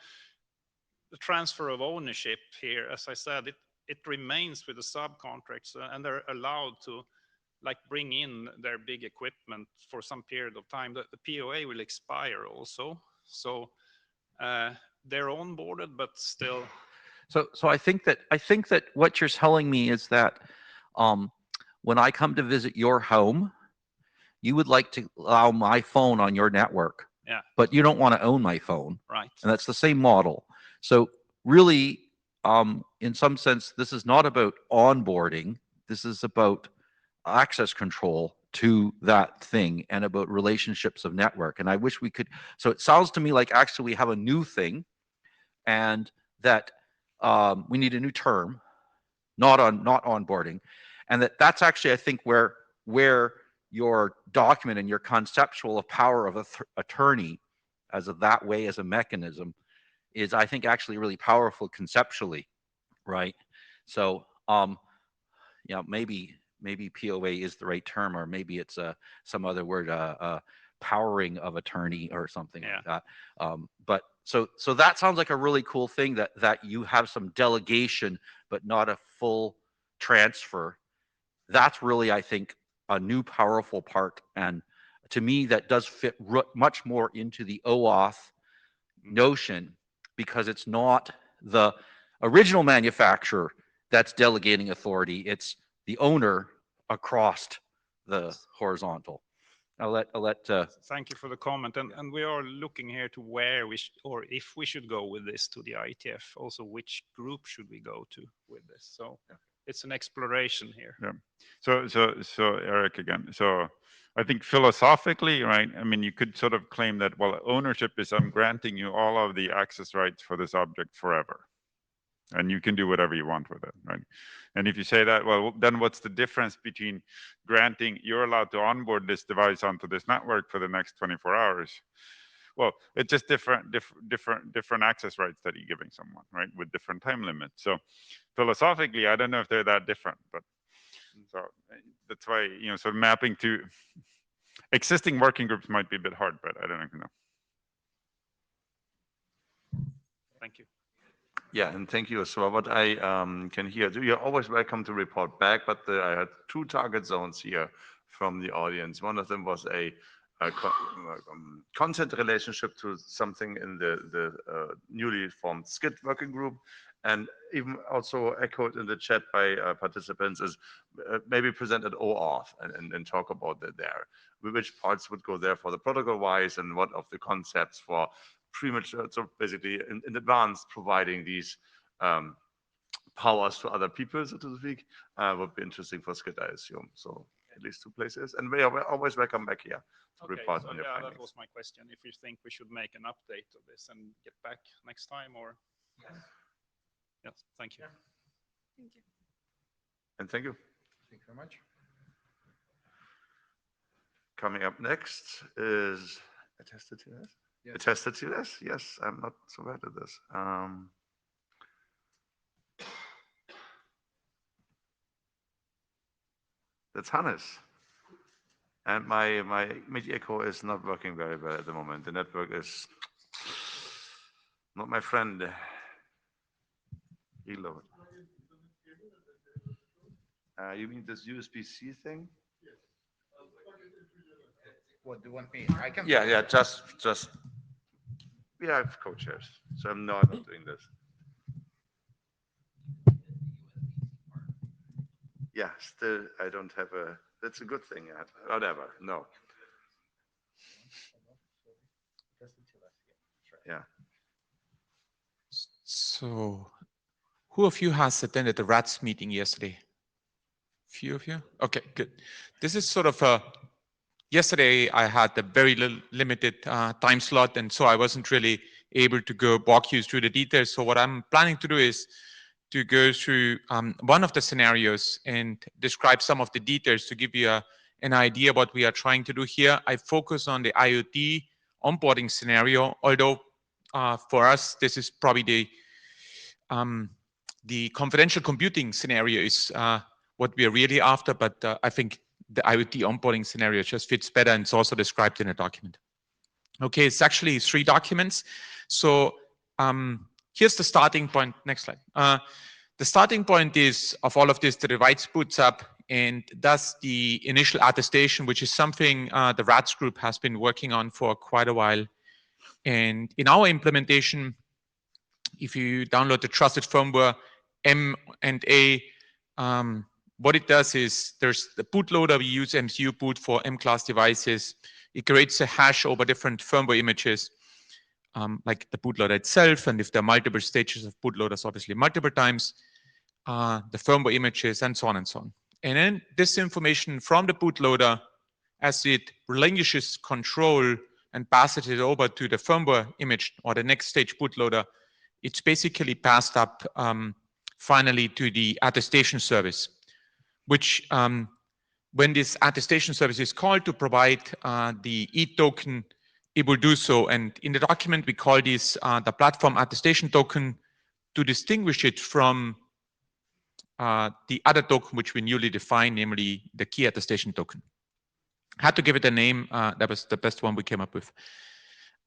the transfer of ownership here, as I said, it remains with the subcontractors, and they're allowed to like bring in their big equipment for some period of time. The POA will expire also, so they're onboarded, but still. So I think that what you're telling me is that when I come to visit your home, you would like to allow my phone on your network, but you don't want to own my phone. Right. And that's the same model. So really, in some sense, this is not about onboarding. This is about access control to that thing and about relationships of network. And I wish we could, so it sounds to me like actually we have a new thing and that we need a new term, not onboarding. And that's actually, I think, where your document and your conceptual of power of attorney as of that way as a mechanism is, I think, actually really powerful conceptually, right? So, maybe POA is the right term, or maybe it's some other word, powering of attorney or something like that. But so that sounds like a really cool thing that you have some delegation, but not a full transfer. That's really, I think, a new powerful part, and to me that does fit much more into the OAuth notion, because it's not the original manufacturer that's delegating authority, it's the owner across the horizontal. I'll let Thank you for the comment, and we are looking here to where we or if we should go with this to the IETF, also which group should we go to with this. So it's an exploration here. Yeah. So Eric again. So I think philosophically, right? I mean, you could sort of claim that, well, ownership is I'm granting you all of the access rights for this object forever, and you can do whatever you want with it, right? And if you say that, well, then what's the difference between granting you're allowed to onboard this device onto this network for the next 24 hours? Well, it's just different access rights that you're giving someone, right, with different time limits. So philosophically, I don't know if they're that different, but so that's why, so mapping to, Existing working groups might be a bit hard, but I don't know. Thank you. Yeah, and thank you. So what I can hear, you're always welcome to report back, but I had 2 target zones here from the audience. One of them was a content relationship to something in the newly formed SCID working group, and even also echoed in the chat by participants is maybe present at OAuth and talk about that there. Which parts would go there for the protocol wise, and what of the concepts for premature, so basically in advance providing these powers to other people, so to speak, would be interesting for SCID, I assume. So at least 2 places, and we are always welcome back here to report on your yeah, findings. that was my question. If you think we should make an update of this and get back next time, or yes, thank you. Thank you. And thank you. Thank you very much. Coming up next is attested to this. Yes. Attested to this? Yes, I'm not so bad at this. That's Hannes. And my MIDI echo is not working very well at the moment. The network is not my friend. Reload. You mean this USB-C thing? What do you want me? I can. Yeah, just we have co-chairs, so I'm not doing this. Yeah, still I don't have a. That's a good thing. Whatever. No. Yeah. So, who of you has attended the RATS meeting yesterday? Few of you? Okay, good. This is sort of a, yesterday I had a very limited time slot, and so I wasn't really able to walk you through the details. So what I'm planning to do is to go through one of the scenarios and describe some of the details to give you an idea what we are trying to do here. I focus on the IoT onboarding scenario, although for us, this is probably the confidential computing scenario is what we are really after, but I think the IoT onboarding scenario just fits better, and it's also described in a document. Okay, it's actually 3 documents. So here's the starting point. Next slide. The starting point is of all of this, the device boots up and does the initial attestation, which is something the RATS group has been working on for quite a while. And in our implementation, if you download the trusted firmware M&A, what it does is there's the bootloader. We use MCU boot for M-class devices. It creates a hash over different firmware images, like the bootloader itself. And if there are multiple stages of bootloaders, obviously multiple times, the firmware images, and so on and so on. And then this information from the bootloader, as it relinquishes control and passes it over to the firmware image or the next stage bootloader, it's basically passed up finally to the attestation service, which when this attestation service is called to provide the e-token, it will do so. And in the document, we call this the platform attestation token to distinguish it from the other token, which we newly defined, namely the key attestation token. Had to give it a name. That was the best one we came up with.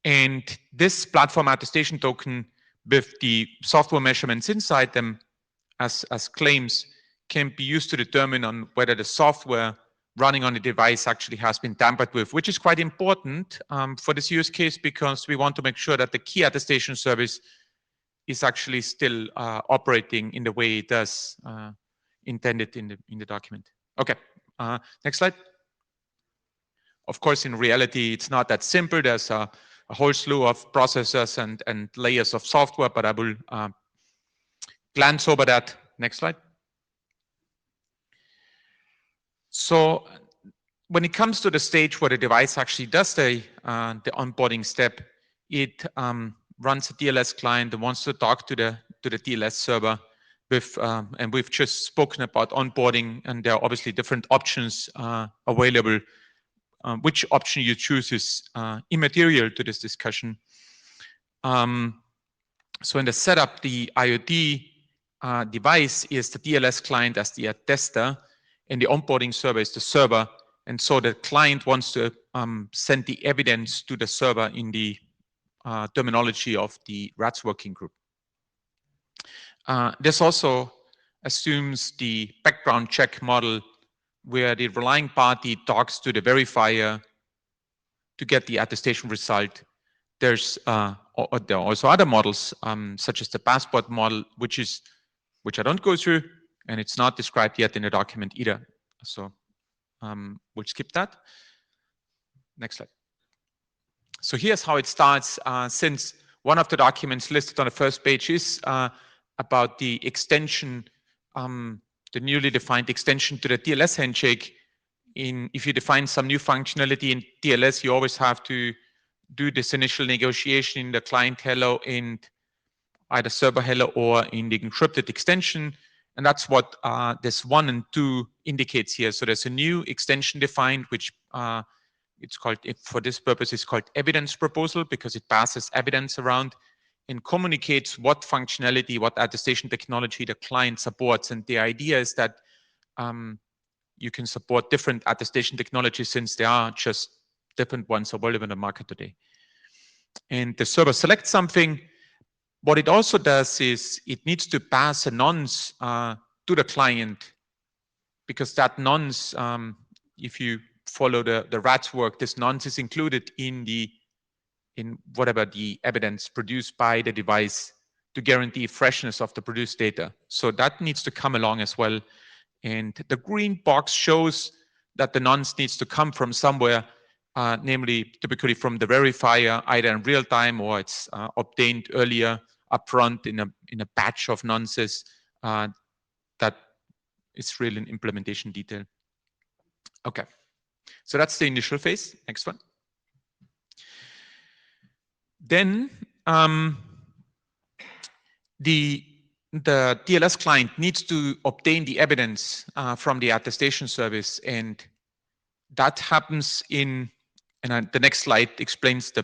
And this platform attestation token with the software measurements inside them as claims can be used to determine on whether the software running on the device actually has been tampered with, which is quite important for this use case, because we want to make sure that the key attestation service is actually still operating in the way it does intended in the document. Okay, next slide. Of course, in reality, it's not that simple. There's a whole slew of processors and layers of software, but I will glance over that. Next slide. So when it comes to the stage where the device actually does the onboarding step, it runs a TLS client and wants to talk to the TLS server with, and we've just spoken about onboarding, and there are obviously different options available. Which option you choose is immaterial to this discussion. So in the setup, the IoT device is the TLS client as the attester, and the onboarding server is the server and so the client wants to send the evidence to the server in the terminology of the RATS working group. This also assumes the background check model where the relying party talks to the verifier to get the attestation result. There are also other models, such as the passport model, which I don't go through, and it's not described yet in the document either. So we'll skip that. Next slide. So here's how it starts. Since one of the documents listed on the first page is about the extension, the newly defined extension to the TLS handshake. If you define some new functionality in TLS, you always have to do this initial negotiation in the client hello and either server hello or in the encrypted extension. And that's what this 1 and 2 indicates here. So there's a new extension defined, which it's called, for this purpose, it's called evidence proposal, because it passes evidence around and communicates what functionality, what attestation technology the client supports. And the idea is that you can support different attestation technologies, since there are just different ones available in the market today. And the server selects something. What it also does is it needs to pass a nonce to the client, because that nonce, if you follow the RATS work, this nonce is included in whatever the evidence produced by the device to guarantee freshness of the produced data. So that needs to come along as well. And the green box shows that the nonce needs to come from somewhere, namely typically from the verifier, either in real time or it's obtained earlier upfront in a batch of nonces. That is really an implementation detail. Okay, so that's the initial phase. Next one. Then the TLS client needs to obtain the evidence from the attestation service, and that happens in, and the next slide explains the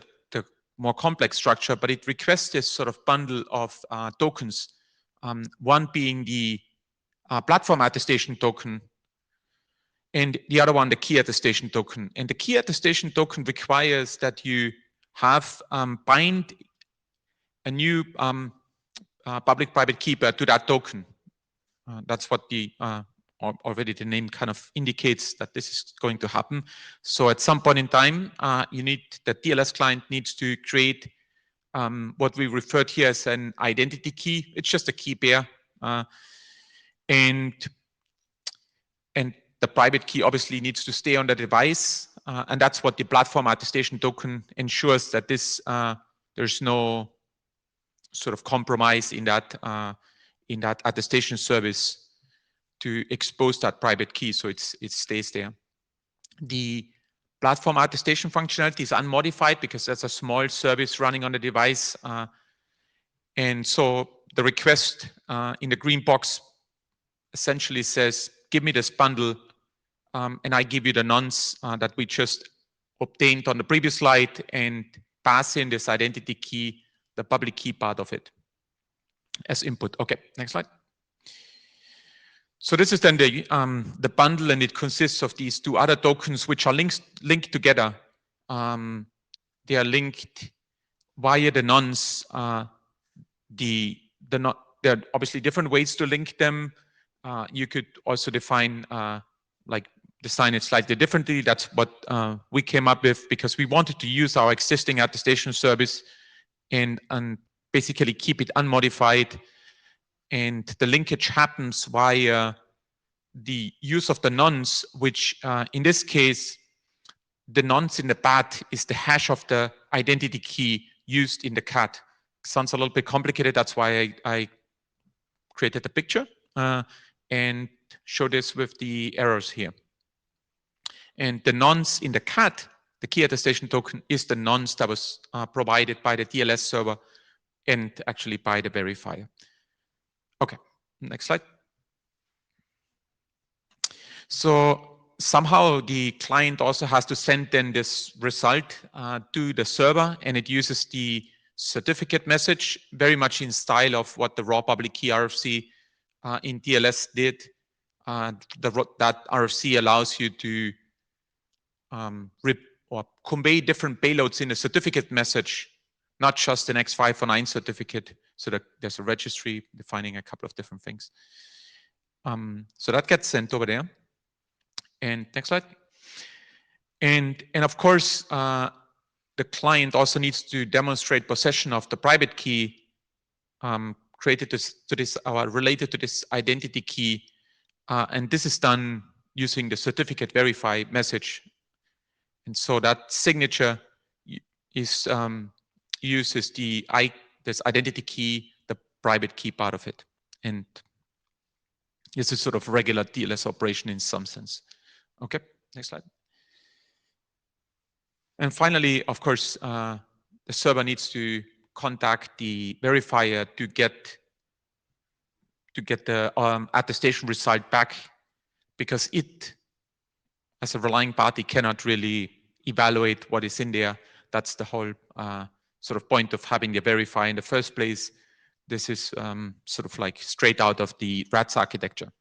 more complex structure, but it requests this sort of bundle of tokens, one being the platform attestation token, and the other one, the key attestation token. And the key attestation token requires that you have bind a new public-private key pair to that token. That's what already the name kind of indicates that this is going to happen. So at some point in time, the TLS client needs to create what we referred here as an identity key. It's just a key pair. And the private key obviously needs to stay on the device. And that's what the platform attestation token ensures, that there's no sort of compromise in that attestation service to expose that private key, so it stays there. The platform attestation functionality is unmodified because that's a small service running on the device. And so the request in the green box essentially says, give me this bundle, and I give you the nonce that we just obtained on the previous slide, and pass in this identity key, the public key part of it, as input. Okay, next slide. So this is then the bundle, and it consists of these two other tokens, which are linked together. They are linked via the nonce. There are obviously different ways to link them. You could also design it slightly differently. That's what we came up with, because we wanted to use our existing attestation service and basically keep it unmodified. And the linkage happens via the use of the nonce, which in this case, the nonce in the BAT is the hash of the identity key used in the CAT. Sounds a little bit complicated. That's why I created the picture and show this with the errors here. And the nonce in the CAT, the key attestation token, is the nonce that was provided by the TLS server and actually by the verifier. Okay, next slide. So somehow the client also has to send then this result to the server, and it uses the certificate message, very much in style of what the raw public key RFC in TLS did. That RFC allows you to or convey different payloads in a certificate message, not just an X509 certificate. So that there's a registry defining a couple of different things. So that gets sent over there. And next slide. And of course, the client also needs to demonstrate possession of the private key created to this or related to this identity key. And this is done using the certificate verify message. And so that signature is uses this identity key, the private key part of it. And this is sort of regular TLS operation in some sense. Okay, next slide. And finally, of course, the server needs to contact the verifier to get the attestation result back, because it, as a relying party, cannot really evaluate what is in there. That's the whole sort of point of having the verifier in the first place. This is sort of like straight out of the RATS architecture.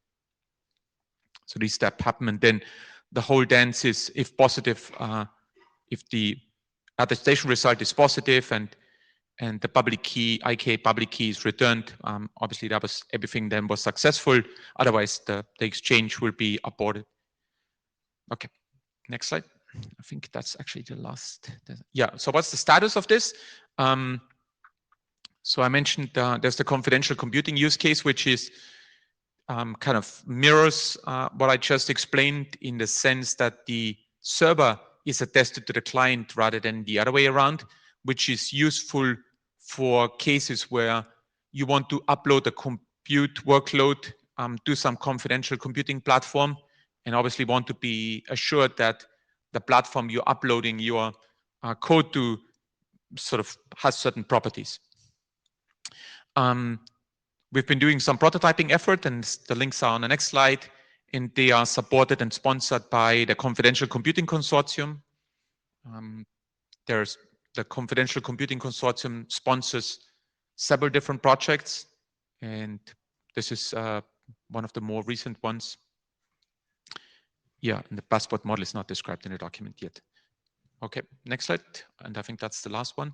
So these steps happen, and then the whole dance is, if positive, if the attestation result is positive and the public key, IK public key is returned, obviously that was everything then was successful. Otherwise, the exchange will be aborted. Okay, next slide. I think that's actually the last. Yeah, so what's the status of this? So I mentioned there's the confidential computing use case, which is kind of mirrors what I just explained, in the sense that the server is attested to the client rather than the other way around, which is useful for cases where you want to upload a compute workload to some confidential computing platform, and obviously want to be assured that the platform you're uploading your code to sort of has certain properties. We've been doing some prototyping effort, and the links are on the next slide, and they are supported and sponsored by the Confidential Computing Consortium. There's the Confidential Computing Consortium sponsors several different projects, and this is one of the more recent ones. Yeah, and the passport model is not described in the document yet. Okay, next slide, and I think that's the last one.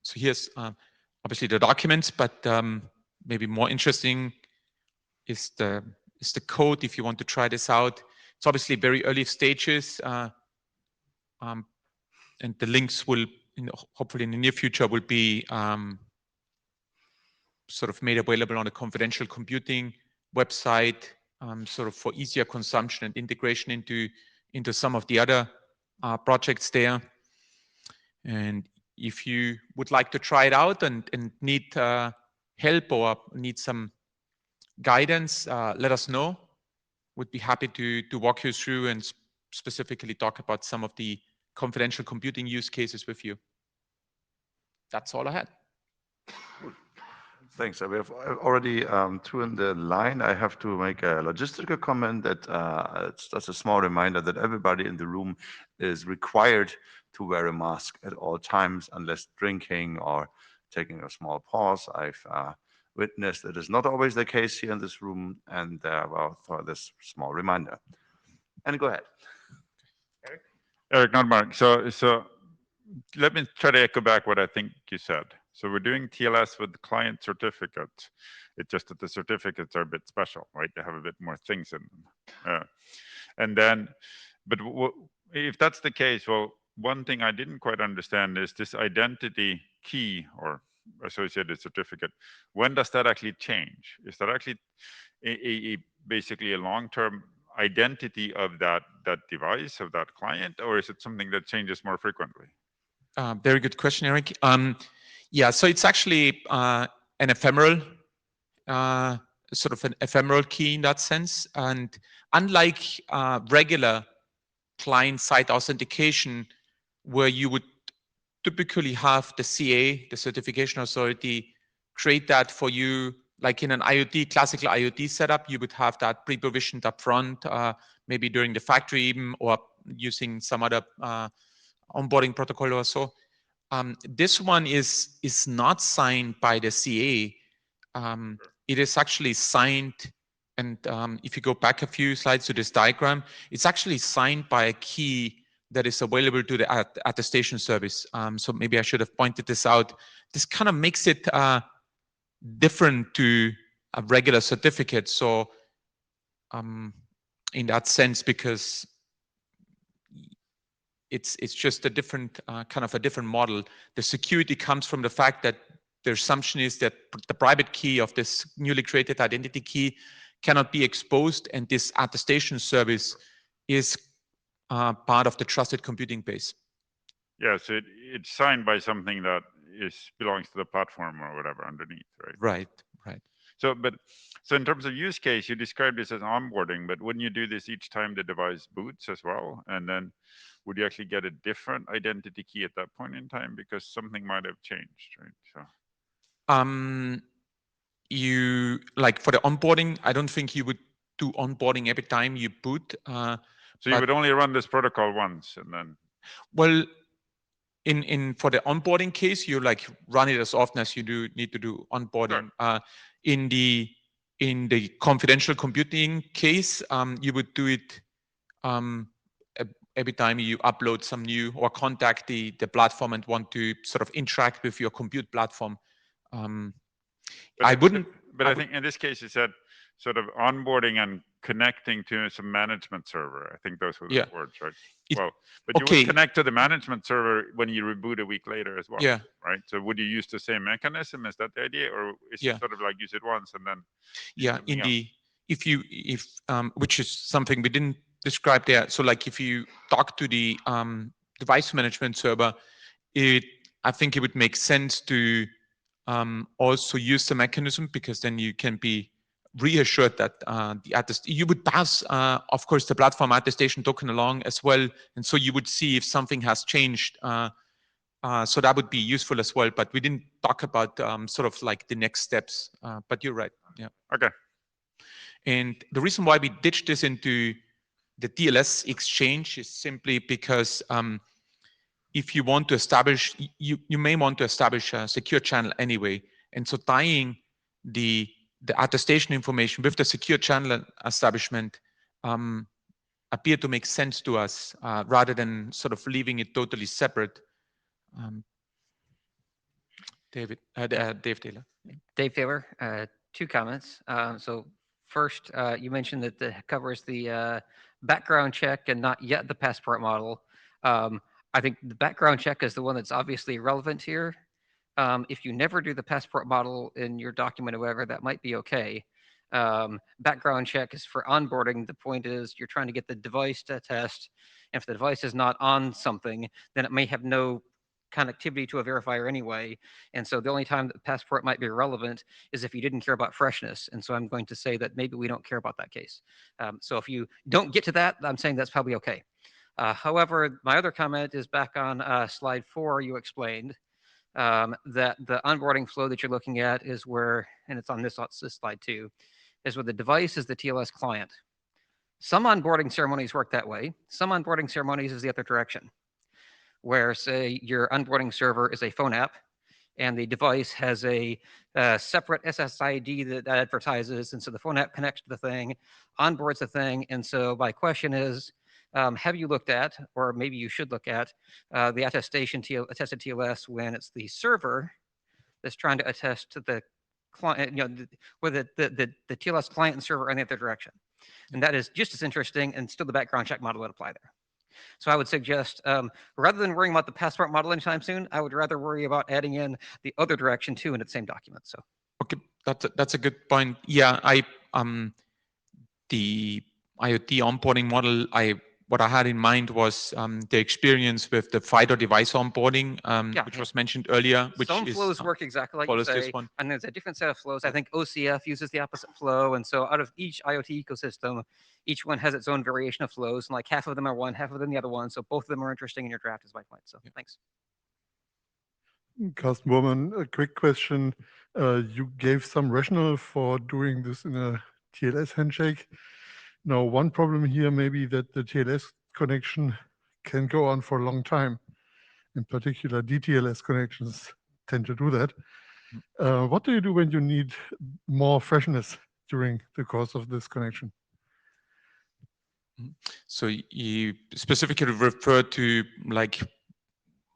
So here's obviously the documents, but maybe more interesting is the code if you want to try this out. It's obviously very early stages, and the links will, hopefully in the near future, will be sort of made available on the confidential computing website, sort of for easier consumption and integration into some of the other projects there. And if you would like to try it out and need help or need some guidance, let us know. Would be happy to walk you through and specifically talk about some of the confidential computing use cases with you. That's all I had. Thanks. We have already two in the line. I have to make a logistical comment that it's just a small reminder that everybody in the room is required to wear a mask at all times, unless drinking or taking a small pause. I've witnessed it is not always the case here in this room, and well, for this small reminder. And go ahead. Eric, not Mark. So let me try to echo back what I think you said. So we're doing TLS with client certificates. It's just that the certificates are a bit special, right? They have a bit more things in them. And then, but if that's the case, well, one thing I didn't quite understand is this identity key or associated certificate. When does that actually change? Is that actually basically a long-term identity of that device, of that client, or is it something that changes more frequently? Very good question, Eric. Yeah, so it's actually an ephemeral, sort of an ephemeral key in that sense. And unlike regular client-side authentication, where you would typically have the CA, the certification authority, create that for you, like in an IoT, classical IoT setup, you would have that pre-provisioned up front, maybe during the factory even, or using some other onboarding protocol or so. This one is not signed by the CA. It is actually signed And if you go back a few slides to this diagram, it's actually signed by a key that is available to the attestation service. So maybe I should have pointed this out. This kind of makes it different to a regular certificate. So in that sense, because it's just a different kind of a different model. The security comes from the fact that the assumption is that the private key of this newly created identity key cannot be exposed, and this attestation service is part of the trusted computing base. Yes, it's signed by something that belongs to the platform or whatever underneath, right? Right. So in terms of use case, you described this as onboarding, but wouldn't you do this each time the device boots as well? And then would you actually get a different identity key at that point in time because something might have changed, right? So you like for the onboarding, I don't think you would do onboarding every time you boot. So you would only run this protocol once and then. Well, in for the onboarding case, you like run it as often as you do need to do onboarding. Sure. In the confidential computing case, you would do it every time you upload some new or contact the platform and want to sort of interact with your compute platform. I think in this case, you said sort of onboarding and connecting to some management server. I think those were the words, right? But you would connect to the management server when you reboot a week later as well, right? So would you use the same mechanism? Is that the idea, or is it sort of like use it once and then? Which is something we didn't describe there. So like if you talk to the device management server, I think it would make sense to also use the mechanism, because then you can be reassured that you would pass, of course, the platform attestation token along as well, and so you would see if something has changed. So that would be useful as well. But we didn't talk about sort of like the next steps. But you're right. Yeah. Okay. And the reason why we ditched this into the TLS exchange is simply because if you want to establish, you may want to establish a secure channel anyway. And so tying the attestation information with the secure channel establishment appeared to make sense to us rather than sort of leaving it totally separate. Dave Taylor. Dave Taylor, 2 comments. So first, you mentioned that it covers the background check and not yet the passport model. I think the background check is the one that's obviously relevant here. If you never do the passport model in your document or whatever, that might be okay. Background check is for onboarding. The point is you're trying to get the device to test. And if the device is not on something, then it may have no connectivity to a verifier anyway. And so the only time that the passport might be relevant is if you didn't care about freshness. And so I'm going to say that maybe we don't care about that case. So if you don't get to that, I'm saying that's probably okay. However, my other comment is back on slide 4, you explained that the onboarding flow that you're looking at is where, and it's on this slide too, is where the device is the TLS client. Some onboarding ceremonies work that way. Some onboarding ceremonies is the other direction, where say your onboarding server is a phone app and the device has a separate SSID that advertises. And so the phone app connects to the thing, onboards the thing. And so my question is, have you looked at, or maybe you should look at, the attested TLS when it's the server that's trying to attest to the client, where the TLS client and server are in the other direction. And that is just as interesting, and still the background check model would apply there. So I would suggest, rather than worrying about the passport model anytime soon, I would rather worry about adding in the other direction too in the same document. So. Okay, that's a good point. Yeah, the IoT onboarding model, what I had in mind was the experience with the FIDO device onboarding, which was mentioned earlier. Which some flows work exactly like you say, and there's a different set of flows. I think OCF uses the opposite flow, and so out of each IoT ecosystem, each one has its own variation of flows, and like half of them are one, half of them the other one. So both of them are interesting in your draft, is my point. So thanks. Carsten Bormann, a quick question. You gave some rationale for doing this in a TLS handshake. Now, one problem here may be that the TLS connection can go on for a long time. In particular, DTLS connections tend to do that. What do you do when you need more freshness during the course of this connection. So you specifically refer to like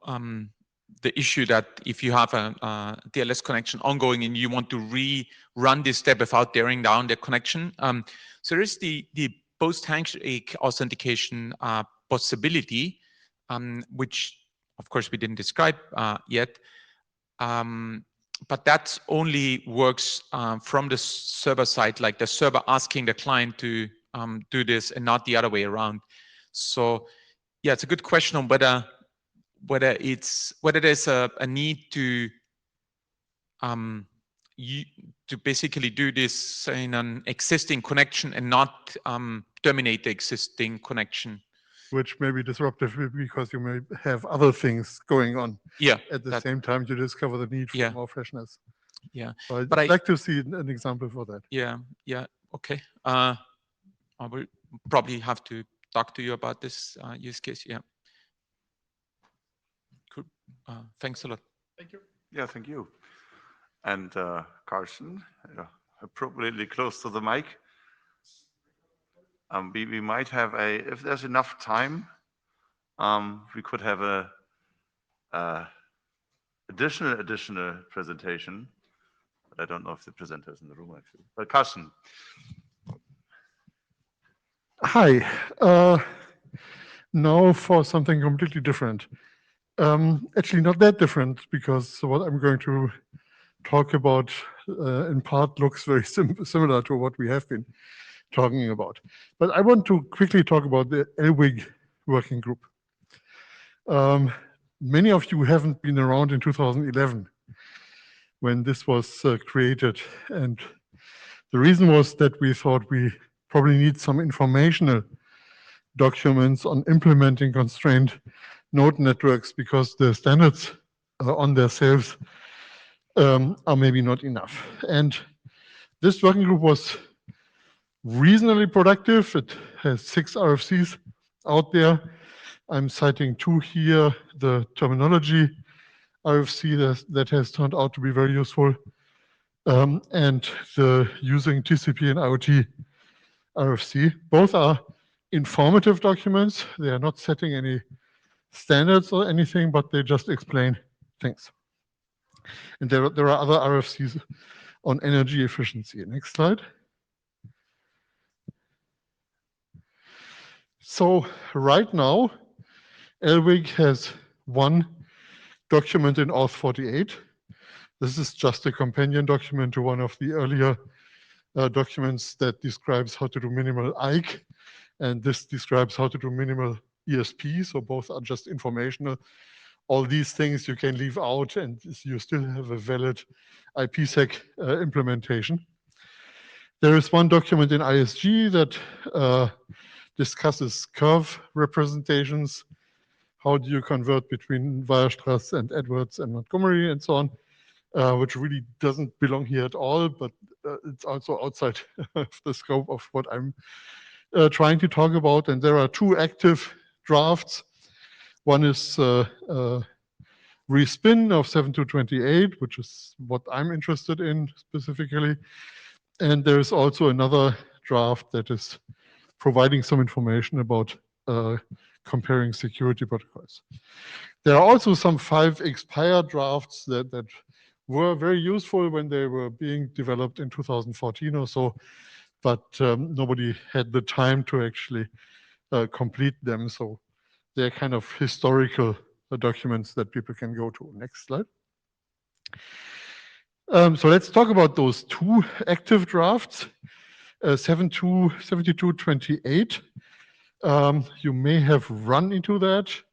the issue that if you have a DLS connection ongoing and you want to rerun this step without tearing down the connection. So there is the post-handshake authentication possibility, which of course we didn't describe yet. But that only works from the server side, like the server asking the client to do this and not the other way around. So yeah, it's a good question on whether there's a need to basically do this in an existing connection and not terminate the existing connection. Which may be disruptive because you may have other things going on. Yeah. At the same time, you discover the need for more freshness. Yeah. So I'd but like to see an example for that. Yeah. Yeah. Okay. I will probably have to talk to you about this use case. Yeah. Cool. Thanks a lot. Thank you. Yeah, thank you. And Carsten, appropriately close to the mic. We might have if there's enough time, we could have a additional presentation. But I don't know if the presenter is in the room actually. But Carsten. Hi. Now for something completely different. Actually, not that different, because what I'm going to talk about in part looks very similar to what we have been talking about. But I want to quickly talk about the LWIG working group. Many of you haven't been around in 2011 when this was created. And the reason was that we thought we probably need some informational documents on implementing constrained node networks, because the standards on themselves are maybe not enough. And this working group was reasonably productive. It has 6 RFCs out there. I'm citing 2 here, the terminology RFC that has turned out to be very useful, and the using TCP and IoT RFC. Both are informative documents. They are not setting any standards or anything, but they just explain things. And there are other RFCs on energy efficiency. Next slide. So right now, LWIG has 1 document in Auth 48. This is just a companion document to one of the earlier documents that describes how to do minimal IKE, and this describes how to do minimal ESP, so both are just informational. All these things you can leave out and you still have a valid IPsec implementation. There is 1 document in ISG that discusses curve representations. How do you convert between Weierstrass and Edwards and Montgomery and so on, which really doesn't belong here at all, but it's also outside of the scope of what I'm trying to talk about. And there are 2 active drafts. One is respin of 7228, which is what I'm interested in specifically. And there's also another draft that is providing some information about comparing security protocols. There are also some 5 expired drafts that were very useful when they were being developed in 2014 or so, but nobody had the time to actually complete them. So they're kind of historical documents that people can go to. Next slide. So let's talk about those 2 active drafts. 7228. You may have run into that.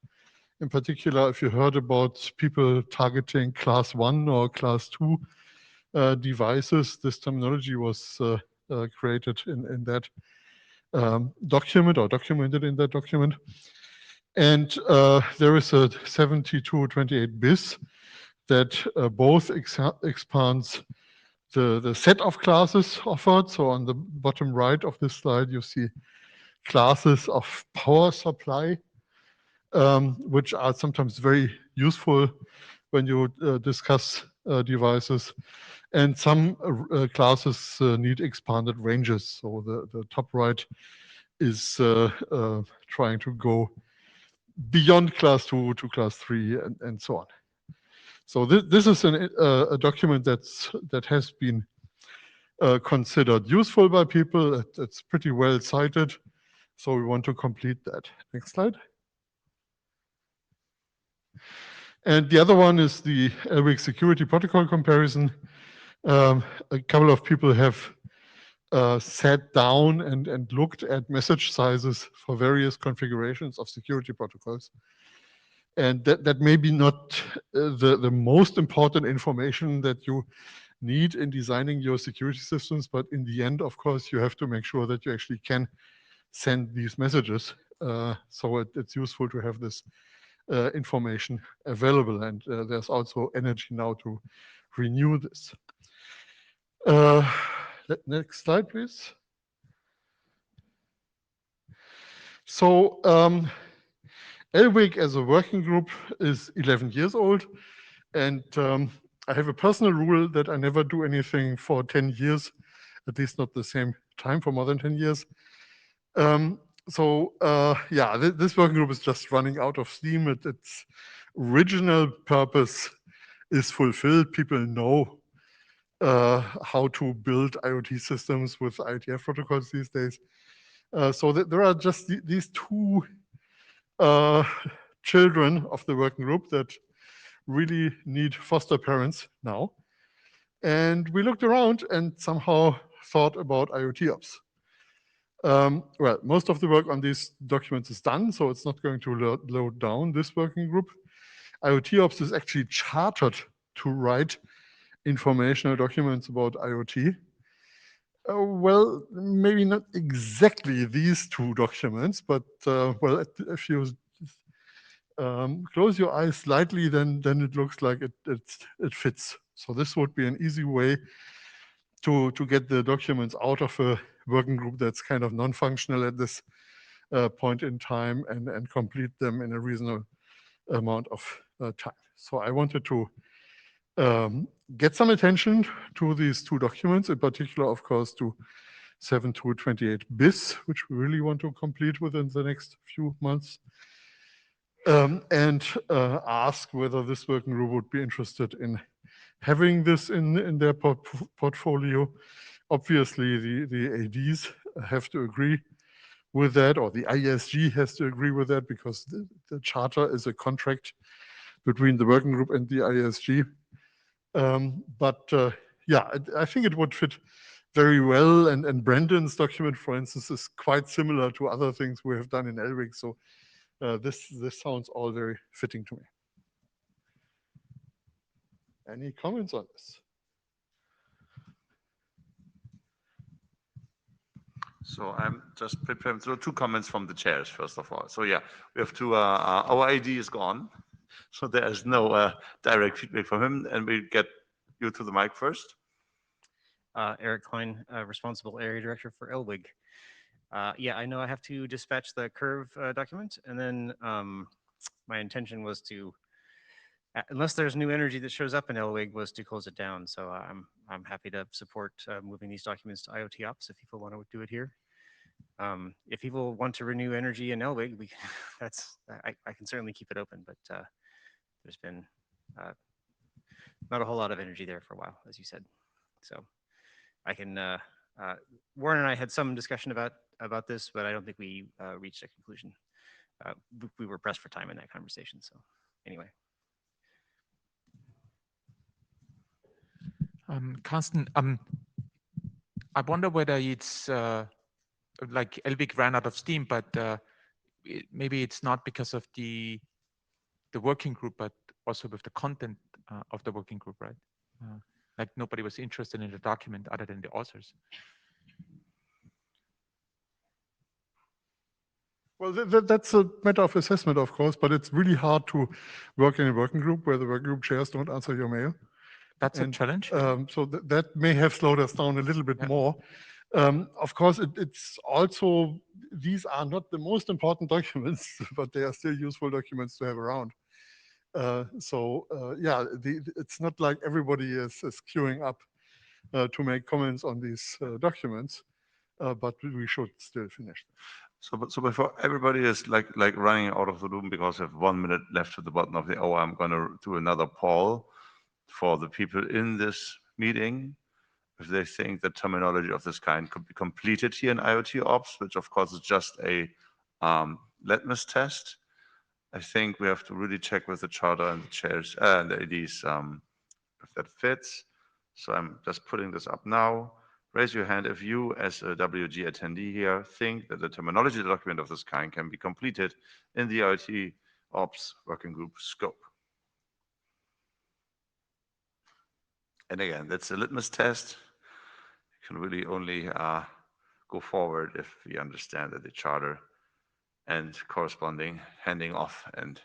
In particular, if you heard about people targeting class 1 or class 2 devices, this terminology was created in that document, or documented in that document. And there is a 7228 bis that both expands the set of classes offered. So on the bottom right of this slide, you see classes of power supply, which are sometimes very useful when you discuss devices, and some classes need expanded ranges. So the top right is trying to go beyond class 2 to class 3 and so on. So this is a document that has been considered useful by people. It's pretty well cited. So we want to complete that. Next slide. And the other one is the LWIG security protocol comparison. A couple of people have sat down and looked at message sizes for various configurations of security protocols. And that may be not the most important information that you need in designing your security systems, but in the end, of course, you have to make sure that you actually can send these messages. So it's useful to have this information available, and there's also energy now to renew this. Next slide, please. So LWIG as a working group is 11 years old, and I have a personal rule that I never do anything for 10 years, at least not the same time for more than 10 years. Yeah, this working group is just running out of steam. Its original purpose is fulfilled. People know how to build IoT systems with IETF protocols these days. So there are just these two children of the working group that really need foster parents now. And we looked around and somehow thought about IoT ops. Well, most of the work on these documents is done, so it's not going to load down this working group. IoT ops is actually chartered to write informational documents about IoT. Well, maybe not exactly these two documents, but well, if you close your eyes slightly, then it looks like it fits. So this would be an easy way to get the documents out of a working group that's kind of non-functional at this point in time and complete them in a reasonable amount of time. So I wanted to get some attention to these two documents, in particular, of course, to 7.2.28 bis, which we really want to complete within the next few months, and ask whether this working group would be interested in having this in their portfolio. Obviously, the ADs have to agree with that, or the IESG has to agree with that, because the charter is a contract between the working group and the IESG. Yeah, I think it would fit very well, and Brandon's document, for instance, is quite similar to other things we have done in LWIG, so this sounds all very fitting to me. Any comments on this? So I'm just preparing two comments from the chairs, first of all. So yeah, we have two, our ID is gone. So there is no direct feedback from him, and we get you to the mic first. Eric Klein, responsible area director for LWIG. Yeah, I know I have to dispatch the curve document, and then my intention was to, unless there's new energy that shows up in LWIG, was to close it down. So I'm happy to support moving these documents to IoT Ops if people want to do it here. If people want to renew energy in LWIG, I can certainly keep it open, but there's been not a whole lot of energy there for a while, as you said. So I can, Warren and I had some discussion about this, but I don't think we reached a conclusion. We were pressed for time in that conversation, so anyway. Carsten, I wonder whether it's like LWIG ran out of steam, but maybe it's not because of the working group, but also with the content of the working group, right? Like nobody was interested in the document other than the authors. Well, that's a matter of assessment, of course, but it's really hard to work in a working group where the working group chairs don't answer your mail. That's a challenge. So that may have slowed us down a little bit more. Of course, it's also, these are not the most important documents, but they are still useful documents to have around. Yeah, it's not like everybody is queuing up to make comments on these documents, but we should still finish. So before everybody is like running out of the room because we have 1 minute left to the bottom of the hour, I'm going to do another poll for the people in this meeting, if they think that terminology of this kind could be completed here in IoT Ops, which of course is just a litmus test. I think we have to really check with the charter and the chairs and the ADs if that fits. So I'm just putting this up now. Raise your hand if you, as a WG attendee here, think that the terminology document of this kind can be completed in the IoT Ops working group scope. And again, that's a litmus test. You can really only go forward if we understand that the charter and corresponding handing off and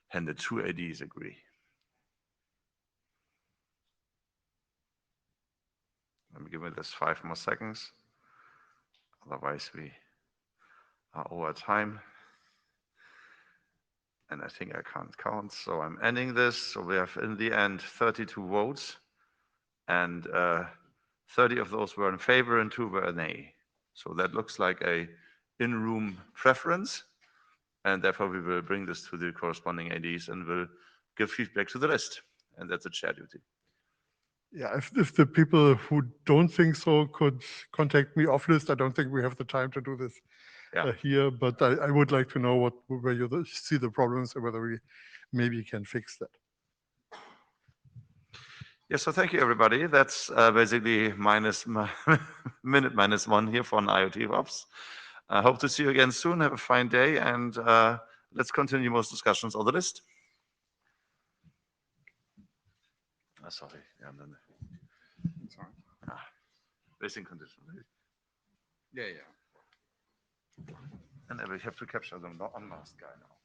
handed to ADs agree. Let me give it this 5 more seconds. Otherwise, we are over time. And I think I can't count, so I'm ending this. So we have, in the end, 32 votes, and 30 of those were in favor and 2 were nay. So that looks like a in-room preference, and therefore we will bring this to the corresponding ADs and will give feedback to the list, and that's a chair duty. Yeah, if the people who don't think so could contact me off list, I don't think we have the time to do this here, but I would like to know where you see the problems and whether we maybe can fix that. Yes, so thank you, everybody. That's basically minute minus 1 here for an IoT Ops. I hope to see you again soon. Have a fine day, and let's continue most discussions on the list. Sorry. Yeah, sorry. Racing condition. Yeah. And we have to capture them, not unmasked guy now.